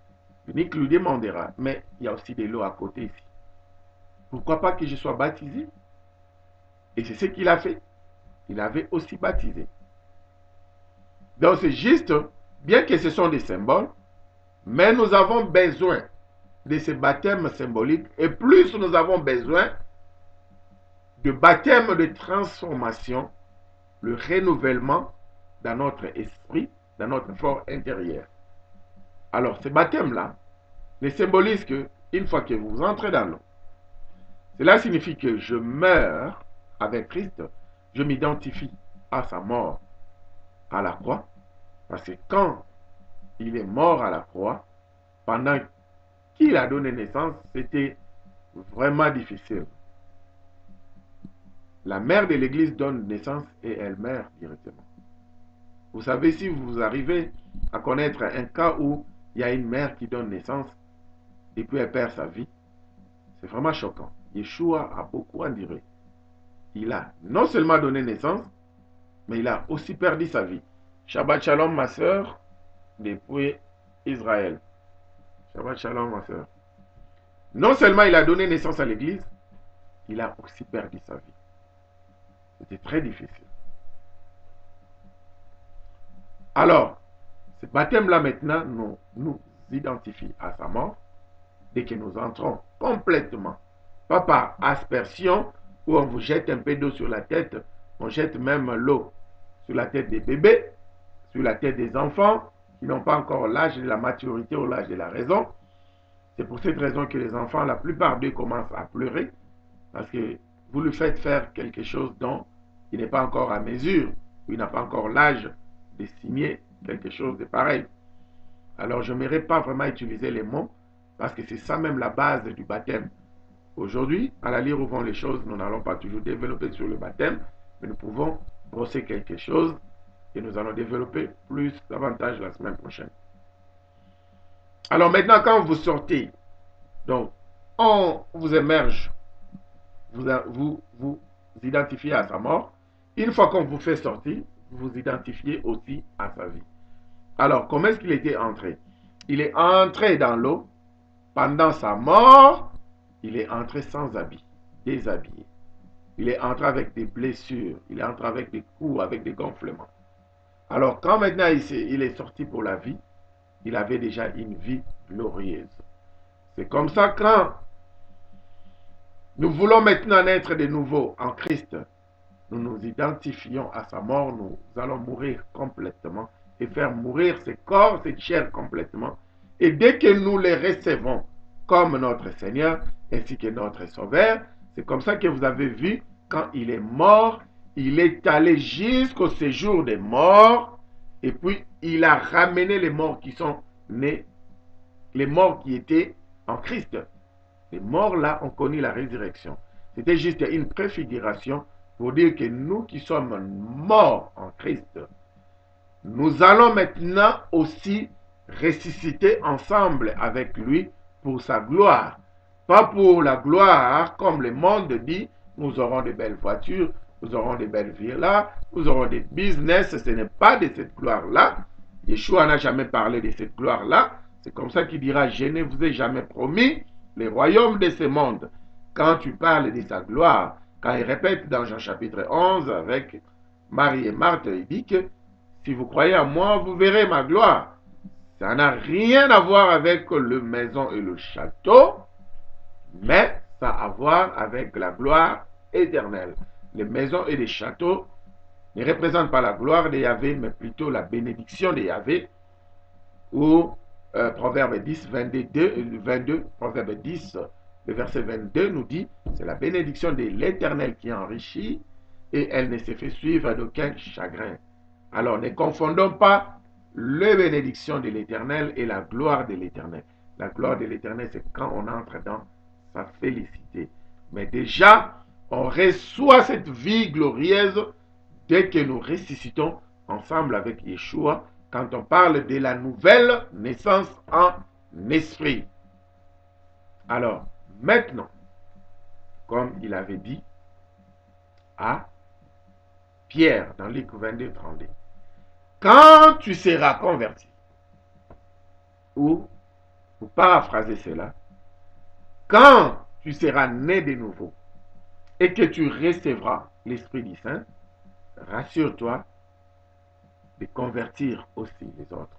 l'eunuque lui demandera, mais il y a aussi de l'eau à côté ici. Pourquoi pas que je sois baptisé? Et c'est ce qu'il a fait. Il avait aussi baptisé. Donc c'est juste, bien que ce sont des symboles, mais nous avons besoin de ces baptêmes symboliques, et plus nous avons besoin de baptêmes de transformation, le renouvellement dans notre esprit, dans notre fort intérieur. Alors, ces baptêmes-là ne symbolisent qu'une fois que vous entrez dans l'eau, cela signifie que je meurs avec Christ, je m'identifie à sa mort à la croix, parce que quand il est mort à la croix, pendant qu'il a donné naissance, c'était vraiment difficile. La mère de l'Église donne naissance et elle meurt directement. Vous savez, si vous arrivez à connaître un cas où il y a une mère qui donne naissance et puis elle perd sa vie, c'est vraiment choquant. Yeshua a beaucoup enduré. Il a non seulement donné naissance, mais il a aussi perdu sa vie. Shabbat Shalom, ma soeur, depuis Israël. Shabbat Shalom, ma soeur. Non seulement il a donné naissance à l'Église, il a aussi perdu sa vie. C'était très difficile. Alors, ce baptême-là maintenant nous identifie à sa mort dès que nous entrons complètement. Pas par aspersion où on vous jette un peu d'eau sur la tête, on jette même l'eau sur la tête des bébés, sur la tête des enfants qui n'ont pas encore l'âge de la maturité ou l'âge de la raison. C'est pour cette raison que les enfants, la plupart d'eux commencent à pleurer parce que vous lui faites faire quelque chose dont il n'est pas encore à mesure, ou il n'a pas encore l'âge de signer quelque chose de pareil. Alors je n'aimerais pas vraiment utiliser les mots parce que c'est ça même la base du baptême. Aujourd'hui, à la lire où vont les choses, nous n'allons pas toujours développer sur le baptême, mais nous pouvons brosser quelque chose et nous allons développer plus davantage la semaine prochaine. Alors maintenant, quand vous sortez, donc on vous émerge, vous identifiez à sa mort. Une fois qu'on vous fait sortir, vous vous identifiez aussi à sa vie. Alors, comment est-ce qu'il était entré? Il est entré dans l'eau. Pendant sa mort, il est entré sans habit, déshabillé. Il est entré avec des blessures, il est entré avec des coups, avec des gonflements. Alors, quand maintenant il est sorti pour la vie, il avait déjà une vie glorieuse. C'est comme ça quand nous voulons maintenant naître de nouveau en Christ, nous nous identifions à sa mort, nous allons mourir complètement et faire mourir ce corps, cette chair complètement. Et dès que nous les recevons comme notre Seigneur ainsi que notre Sauveur, c'est comme ça que vous avez vu, quand il est mort, il est allé jusqu'au séjour des morts et puis il a ramené les morts qui sont nés, les morts qui étaient en Christ. Les morts là ont connu la résurrection. C'était juste une préfiguration pour dire que nous qui sommes morts en Christ, nous allons maintenant aussi ressusciter ensemble avec lui pour sa gloire. Pas pour la gloire, comme le monde dit, nous aurons de belles voitures, nous aurons de belles villas, nous aurons des business. Ce n'est pas de cette gloire-là. Yeshua n'a jamais parlé de cette gloire-là. C'est comme ça qu'il dira, je ne vous ai jamais promis les royaumes de ce monde. Quand tu parles de sa gloire, quand il répète dans Jean chapitre 11 avec Marie et Marthe, il dit que si vous croyez à moi, vous verrez ma gloire. Ça n'a rien à voir avec le maison et le château, mais ça a à voir avec la gloire éternelle. Les maisons et les châteaux ne représentent pas la gloire de Yahvé, mais plutôt la bénédiction de Yahvé, ou Proverbe 10, 22, Proverbe 10, le verset 22 nous dit, c'est la bénédiction de l'Éternel qui enrichit et elle ne se fait suivre d'aucun chagrin. Alors ne confondons pas les bénédictions de l'Éternel et la gloire de l'Éternel. La gloire de l'Éternel, c'est quand on entre dans sa félicité. Mais déjà, on reçoit cette vie glorieuse dès que nous ressuscitons ensemble avec Yeshua, quand on parle de la nouvelle naissance en esprit. Alors, maintenant, comme il avait dit à Pierre dans Luc 22, 32, quand tu seras converti, ou, pour paraphraser cela, quand tu seras né de nouveau et que tu recevras l'Esprit du Saint, rassure-toi de convertir aussi les autres.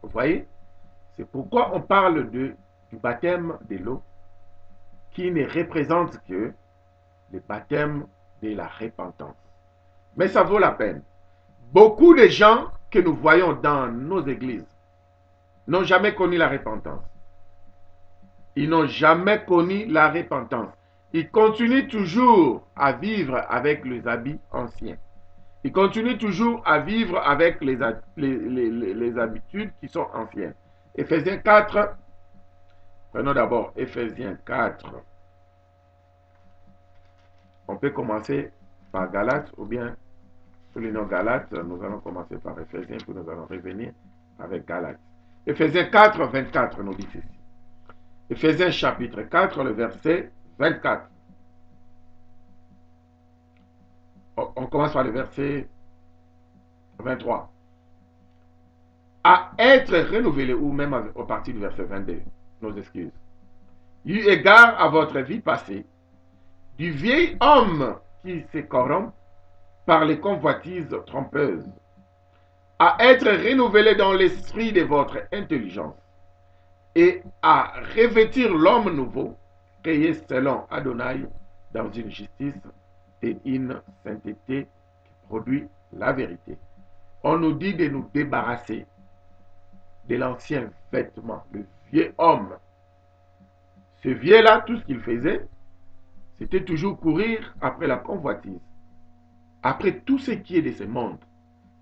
Vous voyez? C'est pourquoi on parle du baptême de l'eau qui ne représente que le baptême de la repentance. Mais ça vaut la peine. Beaucoup de gens que nous voyons dans nos églises n'ont jamais connu la repentance. Ils n'ont jamais connu la repentance. Ils continuent toujours à vivre avec les habits anciens. Ils continuent toujours à vivre avec les habitudes qui sont anciennes. Éphésiens 4, prenons d'abord Éphésiens 4. On peut commencer par Galates ou bien sur les noms Galates. Nous allons commencer par Éphésiens, puis nous allons revenir avec Galates. Éphésiens 4, 24 nous dit ceci. Éphésiens chapitre 4, le verset 24. On commence par le verset 23. À être renouvelé, ou même au partir du verset 22, nos excuses. Eu égard à votre vie passée, du vieil homme qui se corrompt par les convoitises trompeuses, à être renouvelé dans l'esprit de votre intelligence, et à revêtir l'homme nouveau, créé selon Adonai, dans une justice et une sainteté qui produit la vérité. On nous dit de nous débarrasser de l'ancien vêtement, le vieux homme. Ce vieux-là, tout ce qu'il faisait, c'était toujours courir après la convoitise, après tout ce qui est de ce monde,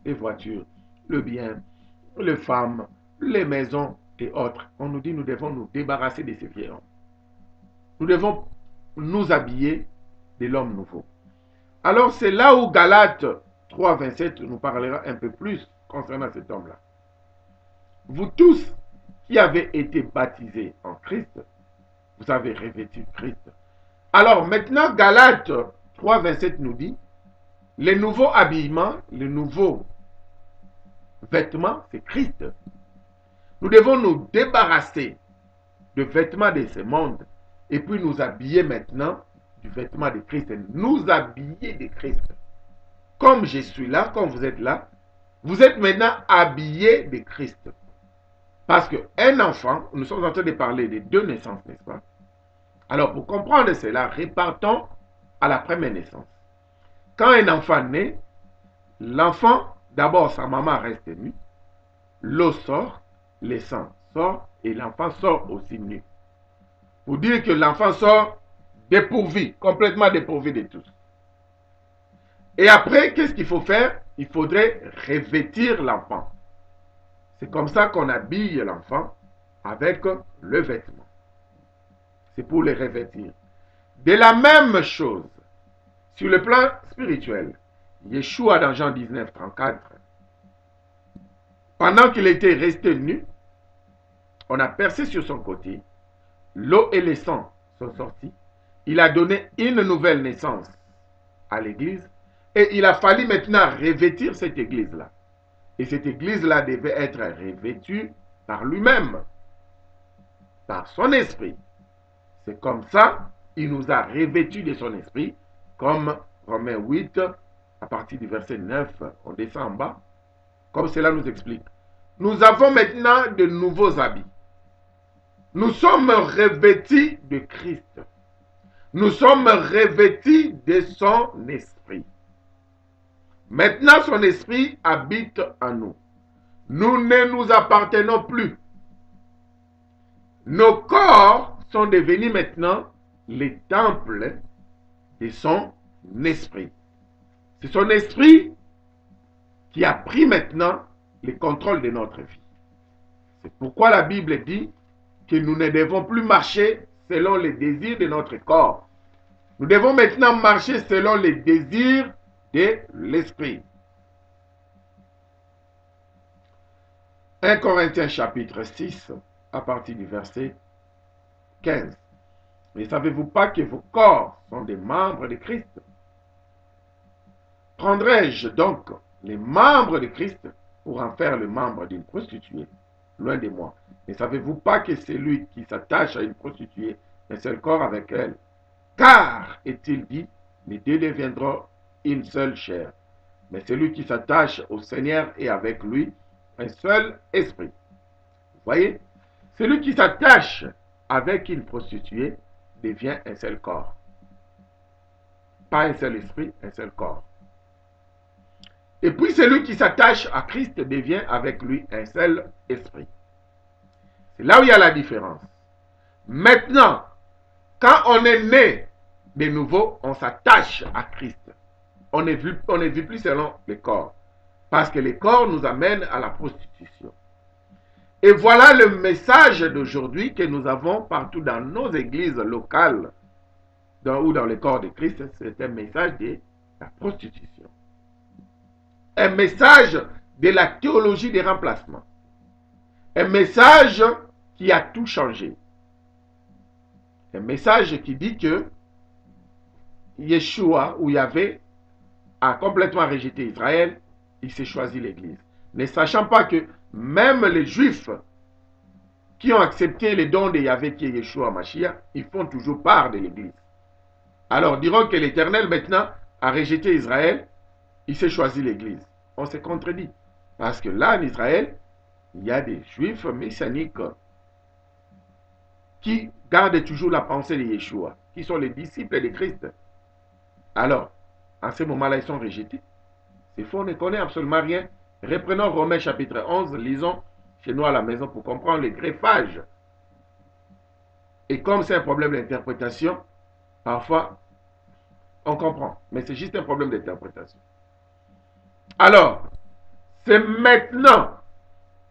les voitures, le bien, les femmes, les maisons et autres. On nous dit nous devons nous débarrasser de ces vieux hommes. Nous devons nous habiller de l'homme nouveau. Alors c'est là où Galates 3, 27 nous parlera un peu plus concernant cet homme-là. Vous tous qui avez été baptisés en Christ, vous avez revêtu Christ. Alors maintenant, Galates 3, 27 nous dit, le nouveau habillement, le nouveau vêtement, c'est Christ. Nous devons nous débarrasser de vêtements de ce monde et puis nous habiller maintenant du vêtement de Christ. Nous habiller de Christ. Comme je suis là, comme vous êtes là, vous êtes maintenant habillés de Christ. Parce qu'un enfant, nous sommes en train de parler de deux naissances, n'est-ce pas? Alors, pour comprendre cela, repartons à la première naissance. Quand un enfant naît, l'enfant, d'abord sa maman reste nue, l'eau sort, le sang sort, et l'enfant sort aussi nu. Pour dire que l'enfant sort dépourvu, complètement dépourvu de tout. Et après, qu'est-ce qu'il faut faire? Il faudrait revêtir l'enfant. C'est comme ça qu'on habille l'enfant avec le vêtement. C'est pour le revêtir. De la même chose, sur le plan spirituel, Yeshua dans Jean 19, 34, pendant qu'il était resté nu, on a percé sur son côté, l'eau et le sang sont sortis, il a donné une nouvelle naissance à l'église, et il a fallu maintenant revêtir cette église-là. Et cette église-là devait être revêtue par lui-même, par son esprit. C'est comme ça, il nous a revêtus de son esprit, comme Romains 8, à partir du verset 9, on descend en bas, comme cela nous explique. Nous avons maintenant de nouveaux habits. Nous sommes revêtus de Christ. Nous sommes revêtus de son esprit. Maintenant, son esprit habite en nous. Nous ne nous appartenons plus. Nos corps sont devenus maintenant les temples de son esprit. C'est son esprit qui a pris maintenant le contrôle de notre vie. C'est pourquoi la Bible dit que nous ne devons plus marcher selon les désirs de notre corps. Nous devons maintenant marcher selon les désirs de l'esprit. 1 Corinthiens chapitre 6, à partir du verset 15. Ne savez-vous pas que vos corps sont des membres de Christ? Prendrai-je donc les membres de Christ pour en faire le membre d'une prostituée? Loin de moi. Ne savez-vous pas que celui qui s'attache à une prostituée est seul corps avec elle? Car, est-il dit, les deux deviendront une seule chair. Mais celui qui s'attache au Seigneur est avec lui un seul esprit. Vous voyez? Celui qui s'attache avec une prostituée devient un seul corps. Pas un seul esprit, un seul corps. Et puis celui qui s'attache à Christ devient avec lui un seul esprit. C'est là où il y a la différence. Maintenant, quand on est né de nouveau, on s'attache à Christ. On ne vit plus selon le corps. Parce que le corps nous amène à la prostitution. Et voilà le message d'aujourd'hui que nous avons partout dans nos églises locales ou dans le corps de Christ. C'est un message de la prostitution. Un message de la théologie des remplacements. Un message qui a tout changé. Un message qui dit que Yeshua ou Yahvé a complètement rejeté Israël, il s'est choisi l'Église. Ne sachant pas que même les Juifs qui ont accepté les dons de Yahvé qui est Yeshua Mashiach, ils font toujours part de l'Église. Alors diront que l'Éternel maintenant a rejeté Israël, il s'est choisi l'Église. On se contredit. Parce que là en Israël, il y a des Juifs messianiques qui gardent toujours la pensée de Yeshua, qui sont les disciples de Christ. Alors, en ce moment-là, ils sont rejetés. C'est faux, on ne connaît absolument rien. Reprenons Romains chapitre 11, lisons chez nous à la maison pour comprendre le greffage. Et comme c'est un problème d'interprétation, parfois, on comprend. Mais c'est juste un problème d'interprétation. Alors, c'est maintenant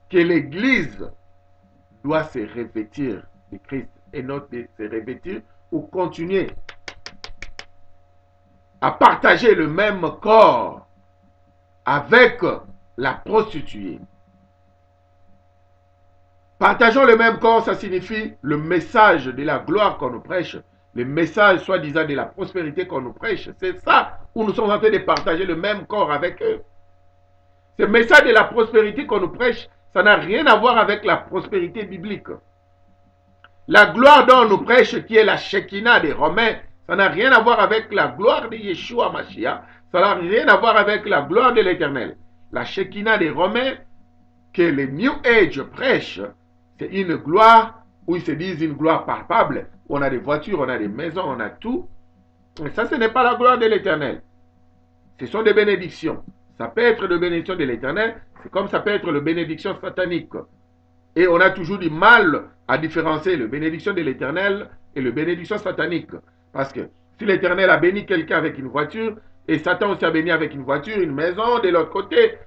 que l'Église doit se revêtir de Christ et non de se revêtir ou continuer à partager le même corps avec la prostituée. Partageons le même corps, ça signifie le message de la gloire qu'on nous prêche, le message soi-disant de la prospérité qu'on nous prêche. C'est ça où nous sommes en train de partager le même corps avec eux. Ce message de la prospérité qu'on nous prêche, ça n'a rien à voir avec la prospérité biblique. La gloire dont on nous prêche, qui est la Shekinah des Romains, ça n'a rien à voir avec la gloire de Yeshua Mashiach, ça n'a rien à voir avec la gloire de l'Éternel. La Shekinah des Romains, que les New Age prêchent, c'est une gloire où ils se disent une gloire palpable. On a des voitures, on a des maisons, on a tout. Mais ça, ce n'est pas la gloire de l'Éternel. Ce sont des bénédictions. Ça peut être de bénédiction de l'Éternel, c'est comme ça peut être de bénédiction satanique. Et on a toujours du mal à différencier le bénédiction de l'Éternel et le bénédiction satanique. Parce que si l'Éternel a béni quelqu'un avec une voiture, et Satan aussi a béni avec une voiture, une maison, de l'autre côté,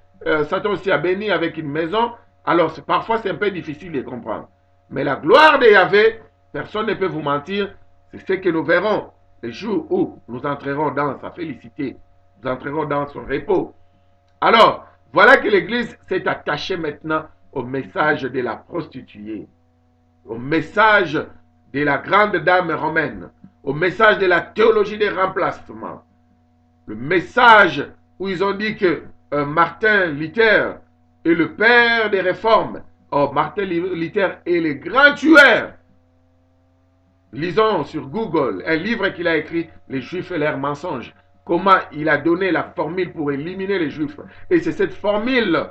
Satan aussi a béni avec une maison, alors parfois c'est un peu difficile de comprendre. Mais la gloire de Yahvé, personne ne peut vous mentir, c'est ce que nous verrons le jour où nous entrerons dans sa félicité, nous entrerons dans son repos. Alors, voilà que l'Église s'est attachée maintenant au message de la prostituée, au message de la grande dame romaine, au message de la théologie des remplacements, le message où ils ont dit que Martin Luther est le père des réformes. Oh, Martin Luther est le grand tueur. Lisons sur Google un livre qu'il a écrit, Les Juifs et leurs mensonges. Comment il a donné la formule pour éliminer les Juifs. Et c'est cette formule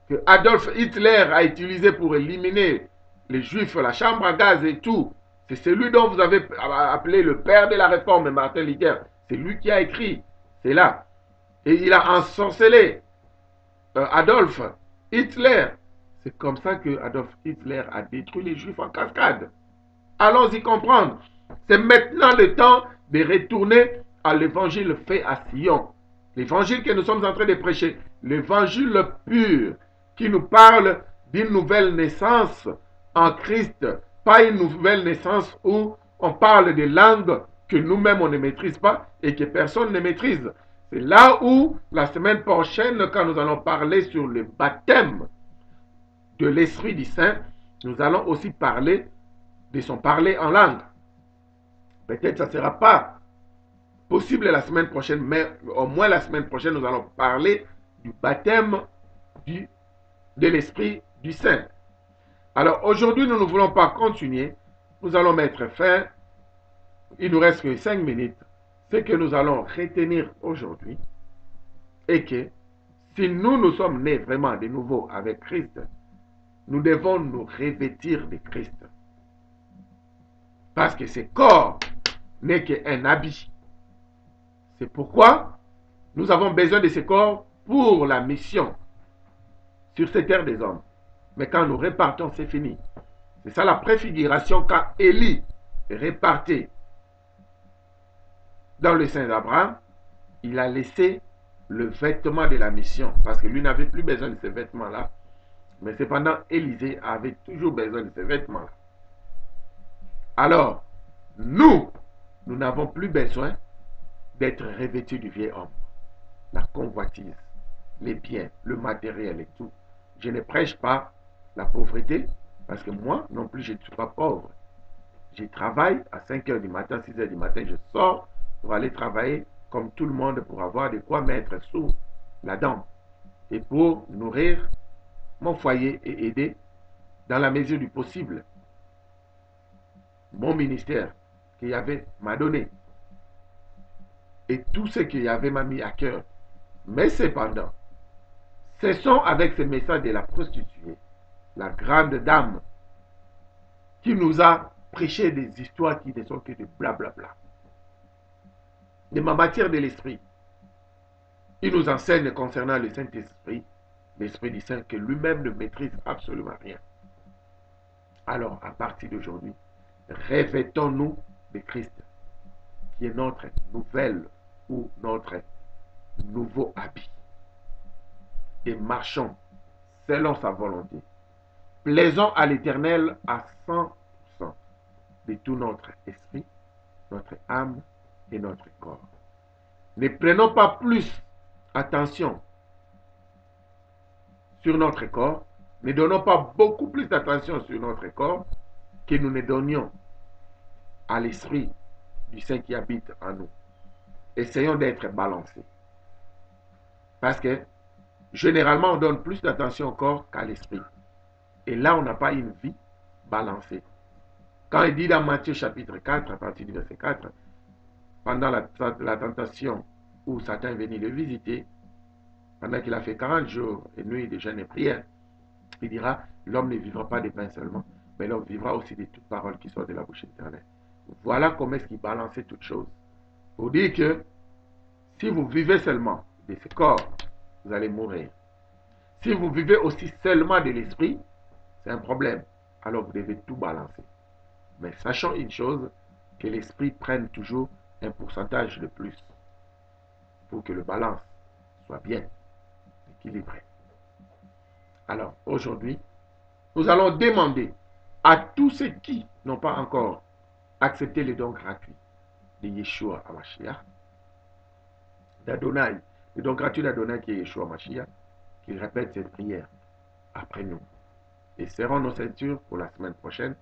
que Adolf Hitler a utilisée pour éliminer les Juifs, la chambre à gaz et tout. C'est celui dont vous avez appelé le père de la réforme, Martin Luther. C'est lui qui a écrit. C'est là. Et il a ensorcelé Adolf Hitler. C'est comme ça que Adolf Hitler a détruit les Juifs en cascade. Allons-y comprendre. C'est maintenant le temps de retourner à l'évangile fait à Sion. L'évangile que nous sommes en train de prêcher, l'évangile pur qui nous parle d'une nouvelle naissance en Christ, pas une nouvelle naissance où on parle des langues que nous-mêmes on ne maîtrise pas et que personne ne maîtrise. C'est là où la semaine prochaine, quand nous allons parler sur le baptême de l'Esprit du Saint, nous allons aussi parler de son parler en langue. Peut-être ça ne sera pas possible la semaine prochaine, mais au moins la semaine prochaine, nous allons parler du baptême de l'Esprit du Saint. Alors aujourd'hui, nous ne voulons pas continuer. Nous allons mettre fin. Il nous reste que 5 minutes. Ce que nous allons retenir aujourd'hui est que si nous sommes nés vraiment de nouveau avec Christ, nous devons nous revêtir de Christ. Parce que ce corps n'est qu'un habit. C'est pourquoi nous avons besoin de ce corps pour la mission sur cette terre des hommes. Mais quand nous repartons, c'est fini. C'est ça la préfiguration quand Élie repartait dans le sein d'Abraham, il a laissé le vêtement de la mission parce que lui n'avait plus besoin de ces vêtements-là. Mais cependant, Élisée avait toujours besoin de ces vêtements-là. Alors, nous n'avons plus besoin d'être revêtus du vieil homme. La convoitise, les biens, le matériel et tout. Je ne prêche pas la pauvreté parce que moi non plus je ne suis pas pauvre. Je travaille à 5 heures du matin, 6 heures du matin, je sors pour aller travailler comme tout le monde pour avoir de quoi mettre sous la dent et pour nourrir mon foyer et aider dans la mesure du possible mon ministère qu'il y avait m'a donné et tout ce qu'il y avait m'a mis à cœur. Mais cependant, cessons avec ce message de la prostituée, la grande dame qui nous a prêché des histoires qui ne sont que de blablabla. De ma matière de l'esprit, il nous enseigne concernant le Saint-Esprit, l'Esprit du Saint, que lui-même ne maîtrise absolument rien. Alors, à partir d'aujourd'hui, revêtons-nous de Christ, qui est notre nouvelle ou notre nouveau habit, et marchons selon sa volonté. Plaisons à l'Éternel à 100% de tout notre esprit, notre âme et notre corps. Ne prenons pas plus attention sur notre corps, ne donnons pas beaucoup plus d'attention sur notre corps que nous ne donnions à l'Esprit du Saint qui habite en nous. Essayons d'être balancés. Parce que généralement, on donne plus d'attention au corps qu'à l'Esprit. Et là, on n'a pas une vie balancée. Quand il dit dans Matthieu chapitre 4, à partir du verset 4, pendant la tentation où Satan est venu le visiter, pendant qu'il a fait 40 jours et nuits de jeûne et prière, il dira, l'homme ne vivra pas de pain seulement, mais l'homme vivra aussi de toutes paroles qui sortent de la bouche éternelle. Voilà comment est-ce qu'il balançait toutes choses. Pour dire que si vous vivez seulement de ce corps, vous allez mourir. Si vous vivez aussi seulement de l'esprit, c'est un problème. Alors vous devez tout balancer. Mais sachant une chose, que l'esprit prenne toujours un pourcentage de plus pour que le balance soit bien équilibré. Alors aujourd'hui, nous allons demander à tous ceux qui n'ont pas encore accepté le don gratuit de Yeshua HaMashiach, d'Adonai, le don gratuit d'Adonai qui est Yeshua HaMashiach, qu'ils répètent cette prière après nous. Et serrons nos ceintures pour la semaine prochaine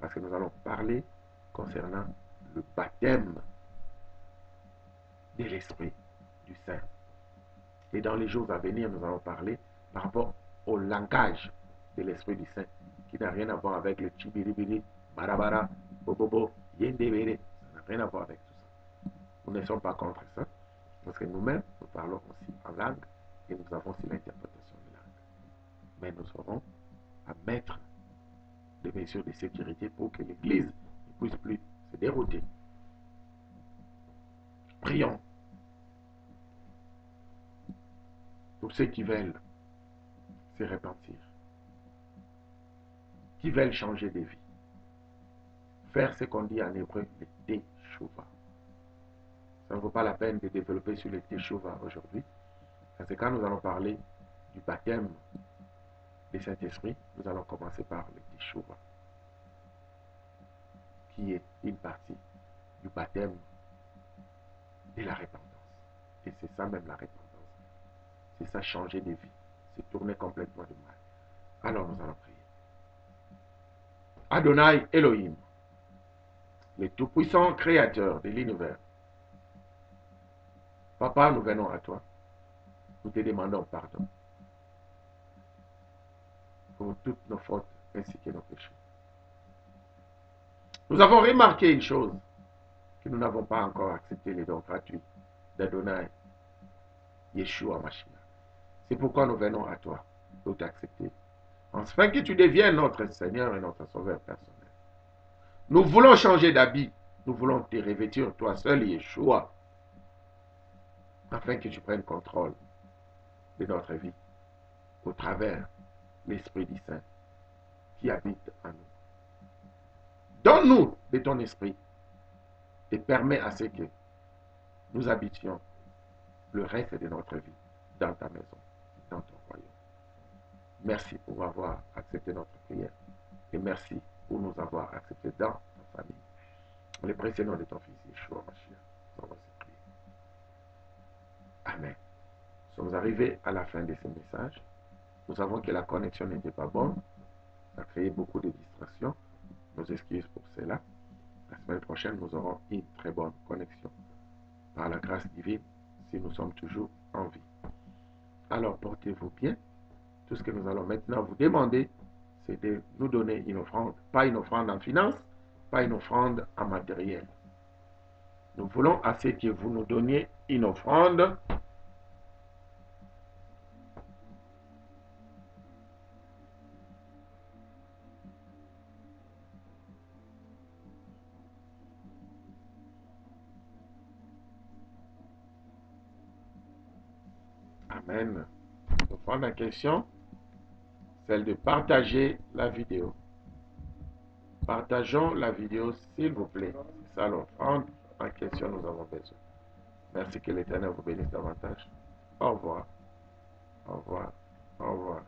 parce que nous allons parler concernant le baptême de l'Esprit du Saint. Et dans les jours à venir, nous allons parler par rapport au langage de l'Esprit du Saint qui n'a rien à voir avec le tchibiribiri, barabara, bobobo, yendebere. Ça n'a rien à voir avec tout ça. Nous ne sommes pas contre ça parce que nous-mêmes, nous parlons aussi en langue et nous avons aussi l'interprétation de langue. Mais nous aurons à mettre des mesures de sécurité pour que l'Église ne puisse plus se dérouter. Prions pour ceux qui veulent se repentir, qui veulent changer de vie, faire ce qu'on dit en hébreu, le teshuva. ça ne vaut pas la peine de développer sur le Teshuvah aujourd'hui. Parce que quand nous allons parler du baptême du Saint-Esprit, nous allons commencer par le Teshuvah, qui est une partie du baptême de la repentance. Et c'est ça même la repentance. C'est ça changer de vie. C'est tourner complètement de mal. Alors nous allons prier. Adonai Elohim, le tout-puissant créateur de l'univers. Papa, nous venons à toi. Nous te demandons pardon pour toutes nos fautes ainsi que nos péchés. Nous avons remarqué une chose, que nous n'avons pas encore accepté les dons gratuits d'Adonai Yeshua Mashiach. C'est pourquoi nous venons à toi pour t'accepter, afin que tu deviennes notre Seigneur et notre Sauveur personnel. Nous voulons changer d'habit, nous voulons te revêtir, toi seul Yeshua, afin que tu prennes contrôle de notre vie au travers l'Esprit du Saint qui habite en nous. Donne-nous de ton esprit et permets à ce que nous habitions le reste de notre vie dans ta maison, dans ton royaume. Merci pour avoir accepté notre prière et merci pour nous avoir acceptés dans ta famille. Dans le précieux nom de ton Fils, Yeshua Mashiach, nous avons prié. Amen. Nous sommes arrivés à la fin de ce message. Nous savons que la connexion n'était pas bonne. Ça a créé beaucoup de distractions. Nos excuses pour cela. La semaine prochaine, nous aurons une très bonne connexion. Par la grâce divine, si nous sommes toujours en vie. Alors, portez-vous bien. Tout ce que nous allons maintenant vous demander, c'est de nous donner une offrande. Pas une offrande en finance, pas une offrande en matériel. Nous voulons à ce que vous nous donniez une offrande Amen. L'offrande en question, celle de partager la vidéo. Partageons la vidéo, s'il vous plaît. C'est ça l'offrande en question, nous avons besoin. Merci, que l'Éternel vous bénisse davantage. Au revoir. Au revoir. Au revoir.